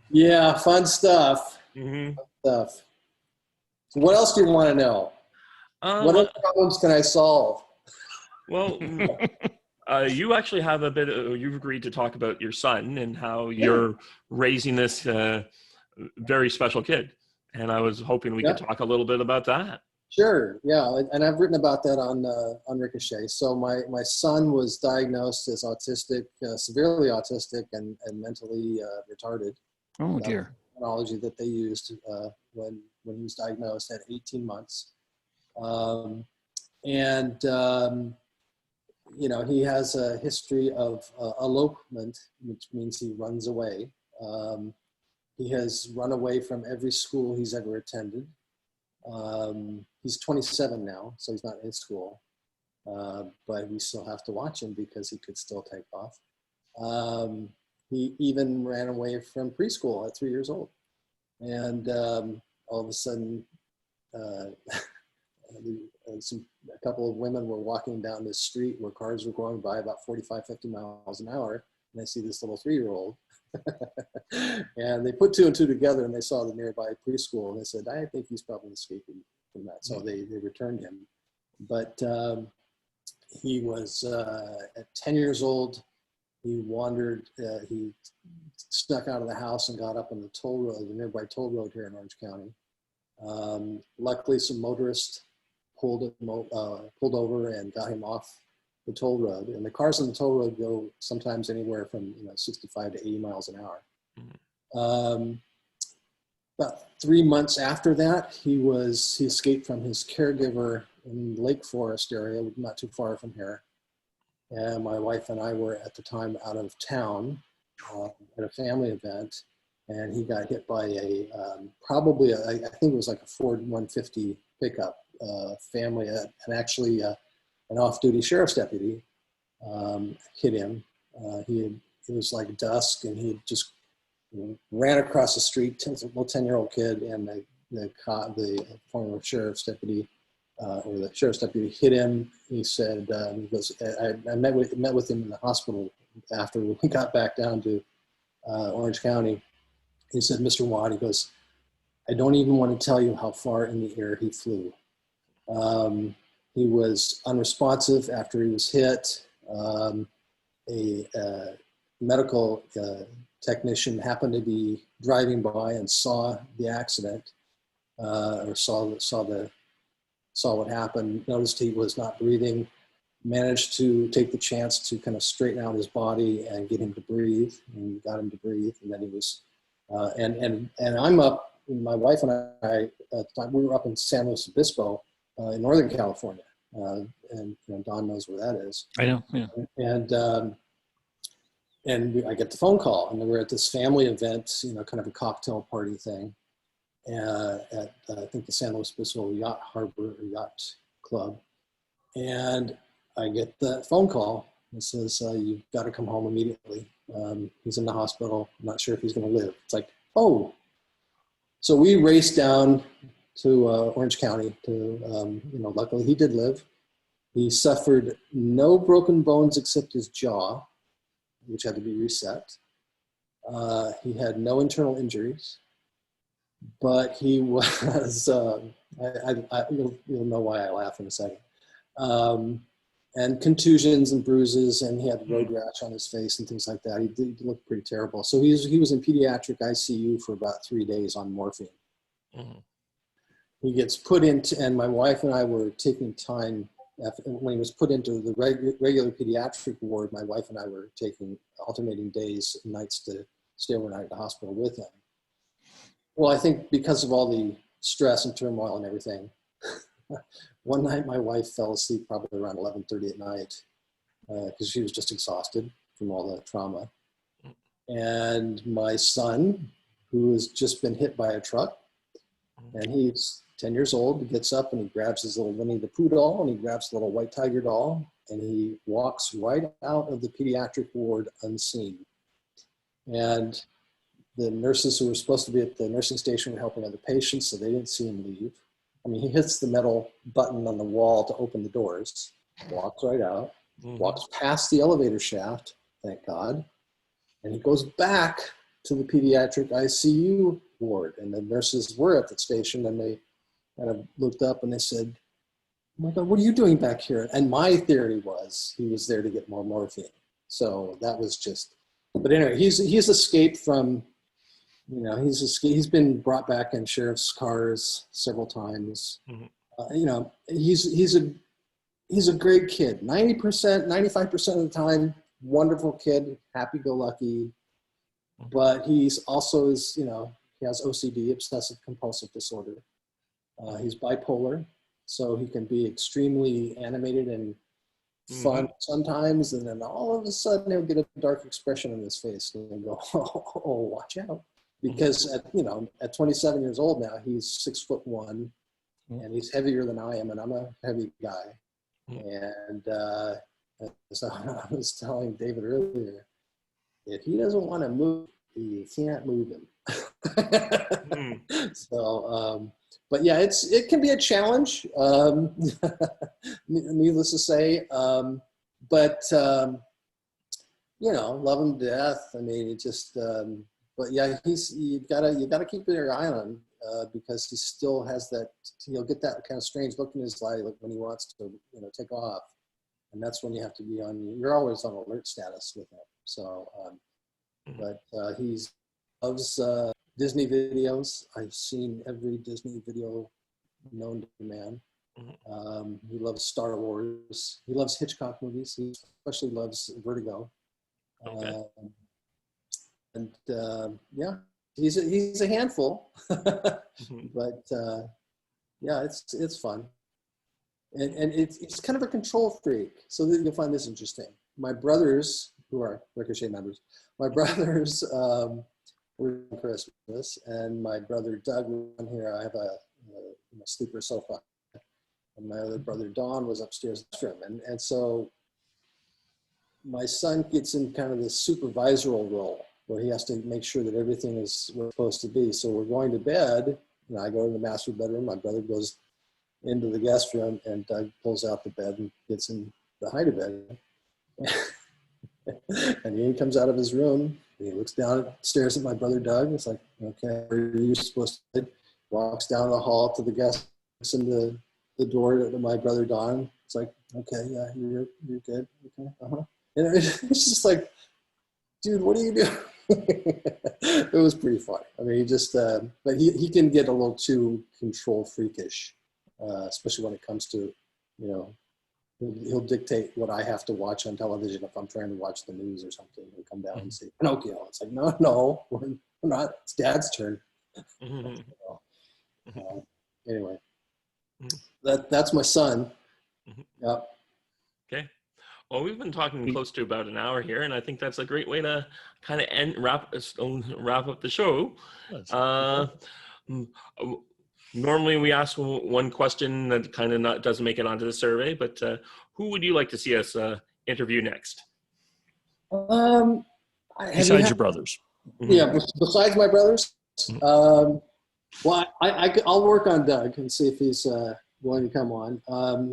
yeah, fun stuff. Mm-hmm. Stuff. So what else do you want to know? What Um, other problems can I solve? well, you actually have a bit. You've agreed to talk about your son and how Yeah. you're raising this very special kid, and I was hoping we could Yeah. talk a little bit about that. Sure. Yeah, and I've written about that on Ricochet. So my son was diagnosed as autistic, severely autistic, and mentally retarded. Oh That was dear. the terminology that they used when he was diagnosed at 18 months. Um, and you know, he has a history of elopement, which means he runs away. He has run away from every school he's ever attended. He's 27 now, so he's not in school, but we still have to watch him because he could still take off. He even ran away from preschool at 3 years old. And all of a sudden, uh, a couple of women were walking down this street where cars were going by about 45, 50 miles an hour. And they see this little 3-year-old. And they put 2 and 2 together and they saw the nearby preschool. And they said, I think he's probably escaping from that. So they returned him. But he was at 10 years old. He wandered, he snuck out of the house and got up on the toll road, the nearby toll road here in Orange County. Luckily, some motorists pulled over and got him off the toll road. And the cars on the toll road go sometimes anywhere from 65 to 80 miles an hour. About 3 months after that, he escaped from his caregiver in Lake Forest area, not too far from here. And my wife and I were at the time out of town at a family event, and he got hit by I think it was like a Ford 150 pickup family, and actually an off-duty sheriff's deputy hit him. It was like dusk, and he just ran across the street. A little 10-year-old kid, and the former sheriff's deputy. Or the sheriff's deputy hit him. He said, he goes, I met with him in the hospital after we got back down to Orange County. He said, Mr. Watt, he goes, I don't even want to tell you how far in the air he flew. He was unresponsive after he was hit. A medical technician happened to be driving by and saw the accident, or saw what happened, noticed he was not breathing, managed to take the chance to kind of straighten out his body and get him to breathe, and got him to breathe. And then he was, and I'm up, my wife and I, at the time, we were up in San Luis Obispo in Northern California. And Don knows where that is. I know, yeah. And I get the phone call, and we're at this family event, kind of a cocktail party thing. At I think the San Luis Obispo Yacht Harbor or Yacht Club, and I get the phone call. It says, "You've got to come home immediately. He's in the hospital. I'm not sure if he's going to live." It's like, oh. So we raced down to Orange County. Luckily he did live. He suffered no broken bones except his jaw, which had to be reset. He had no internal injuries. But he was, you'll know why I laugh in a second. And contusions and bruises, and he had road rash on his face and things like that. He looked pretty terrible. So he was in pediatric ICU for about 3 days on morphine. Mm-hmm. He gets put into, and my wife and I were taking time, when he was put into the regular pediatric ward, my wife and I were taking alternating days and nights to stay overnight at the hospital with him. Well, I think because of all the stress and turmoil and everything, one night my wife fell asleep probably around 11:30 at night because she was just exhausted from all the trauma. And my son, who has just been hit by a truck, and he's 10 years old, he gets up and he grabs his little Winnie the Pooh doll, and he grabs the little white tiger doll, and he walks right out of the pediatric ward unseen. And the nurses who were supposed to be at the nursing station were helping other patients, so they didn't see him leave. I mean, he hits the metal button on the wall to open the doors, walks right out, walks past the elevator shaft, thank God, and he goes back to the pediatric ICU ward. And the nurses were at the station, and they kind of looked up and they said, "Oh my God, what are you doing back here?" And my theory was he was there to get more morphine. So that was just, but anyway, he's escaped from, he's been brought back in sheriff's cars several times. He's a great kid. 90%, 95% of the time, wonderful kid, happy-go-lucky. But he's also he has OCD, obsessive compulsive disorder. He's bipolar, so he can be extremely animated and fun sometimes, and then all of a sudden he'll get a dark expression on his face, and he'll go, "Oh, watch out!" Because at 27 years old now, he's 6'1", and he's heavier than I am, and I'm a heavy guy. And so I was telling David earlier, if he doesn't want to move, you can't move him. So, but yeah, it can be a challenge, needless to say. But love him to death. I mean, it just. But yeah, you gotta keep your eye on him because he still has that. He'll get that kind of strange look in his eye, like when he wants to, take off, and that's when you have to be on. You're always on alert status with him. So, but he loves Disney videos. I've seen every Disney video known to man. He loves Star Wars. He loves Hitchcock movies. He especially loves Vertigo. Okay. And yeah, he's a handful, but yeah, it's fun, and it's kind of a control freak. So you'll find this interesting. My brothers, who are Ricochet members, were on Christmas, and my brother Doug was on here. I have a sleeper sofa, and my other brother Don was upstairs in the room, and so my son gets in kind of this supervisorial role, where he has to make sure that everything is where it's supposed to be. So we're going to bed, and I go to the master bedroom. My brother goes into the guest room, and Doug pulls out the bed and gets in the hide-a-bed. And he comes out of his room, and he looks down, stares at my brother Doug. It's like, okay, where are you supposed to be? Walks down the hall to the guest, looks into the door to my brother Don. It's like, okay, yeah, you're good. Okay, And it's just like, dude, what are you doing? It was pretty funny. I mean, he just, but he can get a little too control freakish, especially when it comes to, he'll dictate what I have to watch on television if I'm trying to watch the news or something. He'll come down and say, Pinocchio. It's like, no, we're not. It's Dad's turn. Anyway, that's my son. Yep. Okay. Well, we've been talking close to about an hour here, and I think that's a great way to kind of wrap up the show. Normally, we ask one question that kind of doesn't make it onto the survey, but who would you like to see us interview next? Besides your brothers. Yeah, besides my brothers. Well, I'll work on Doug and see if he's willing to come on.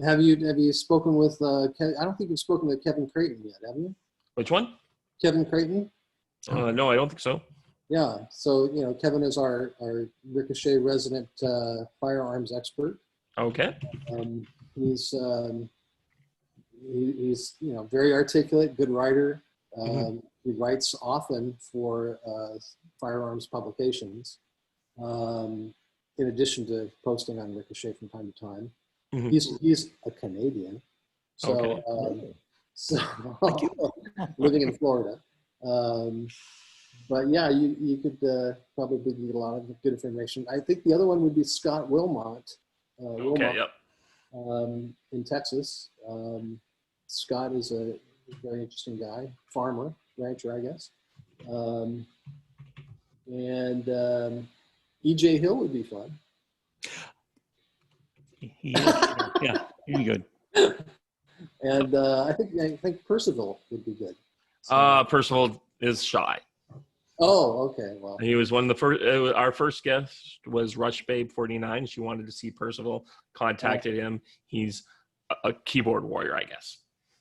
Have you spoken with? I don't think you've spoken with Kevin Creighton yet, have you? Which one? Kevin Creighton. No, I don't think so. Yeah, so Kevin is our Ricochet resident firearms expert. Okay. He's very articulate, good writer. He writes often for firearms publications. In addition to posting on Ricochet from time to time. He's a Canadian, so living in Florida. But yeah, you could probably get a lot of good information. I think the other one would be Scott Wilmot. In Texas. Scott is a very interesting guy, farmer, rancher, I guess. E.J. Hill would be fun. Yeah, he'd be good. And I think Percival would be good. So. Percival is shy. Oh, okay. Well, He was one of the first. Our first guest was Rush Babe 49. She wanted to see Percival. Contacted him. He's a keyboard warrior, I guess.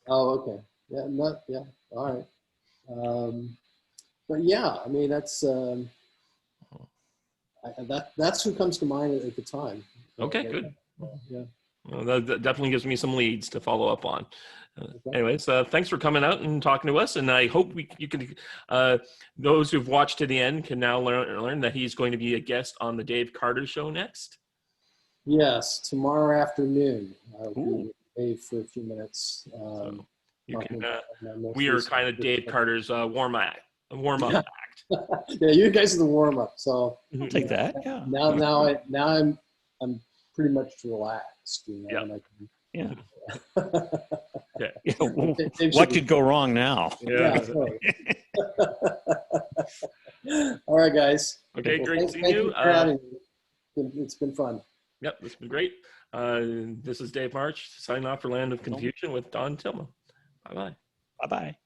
oh, okay. Yeah, not, yeah. All right. But yeah, I mean, that's who comes to mind at the time. Okay, good. Yeah. Well, that definitely gives me some leads to follow up on. Okay. Anyways, thanks for coming out and talking to us, and I hope you can. Those who've watched to the end can now learn that he's going to be a guest on the Dave Carter Show next. Yes, tomorrow afternoon. I'll Ooh. be with Dave for a few minutes. So you talking can. about my most We are recent kind of Dave Carter's warm up Yeah. act. Yeah, you guys are the warm up. So I'll take that. Yeah. now I'm pretty much relaxed. You know, Yeah. and I Yeah. Okay. Yeah, well, Dave should what be- could go wrong now? Yeah. Totally. All right, guys. Okay, Well, great seeing thank you. for having me. It's been fun. Yep, this has been great. This is Dave March signing off for Land of Confusion with Don Tillman. Bye-bye. Bye-bye.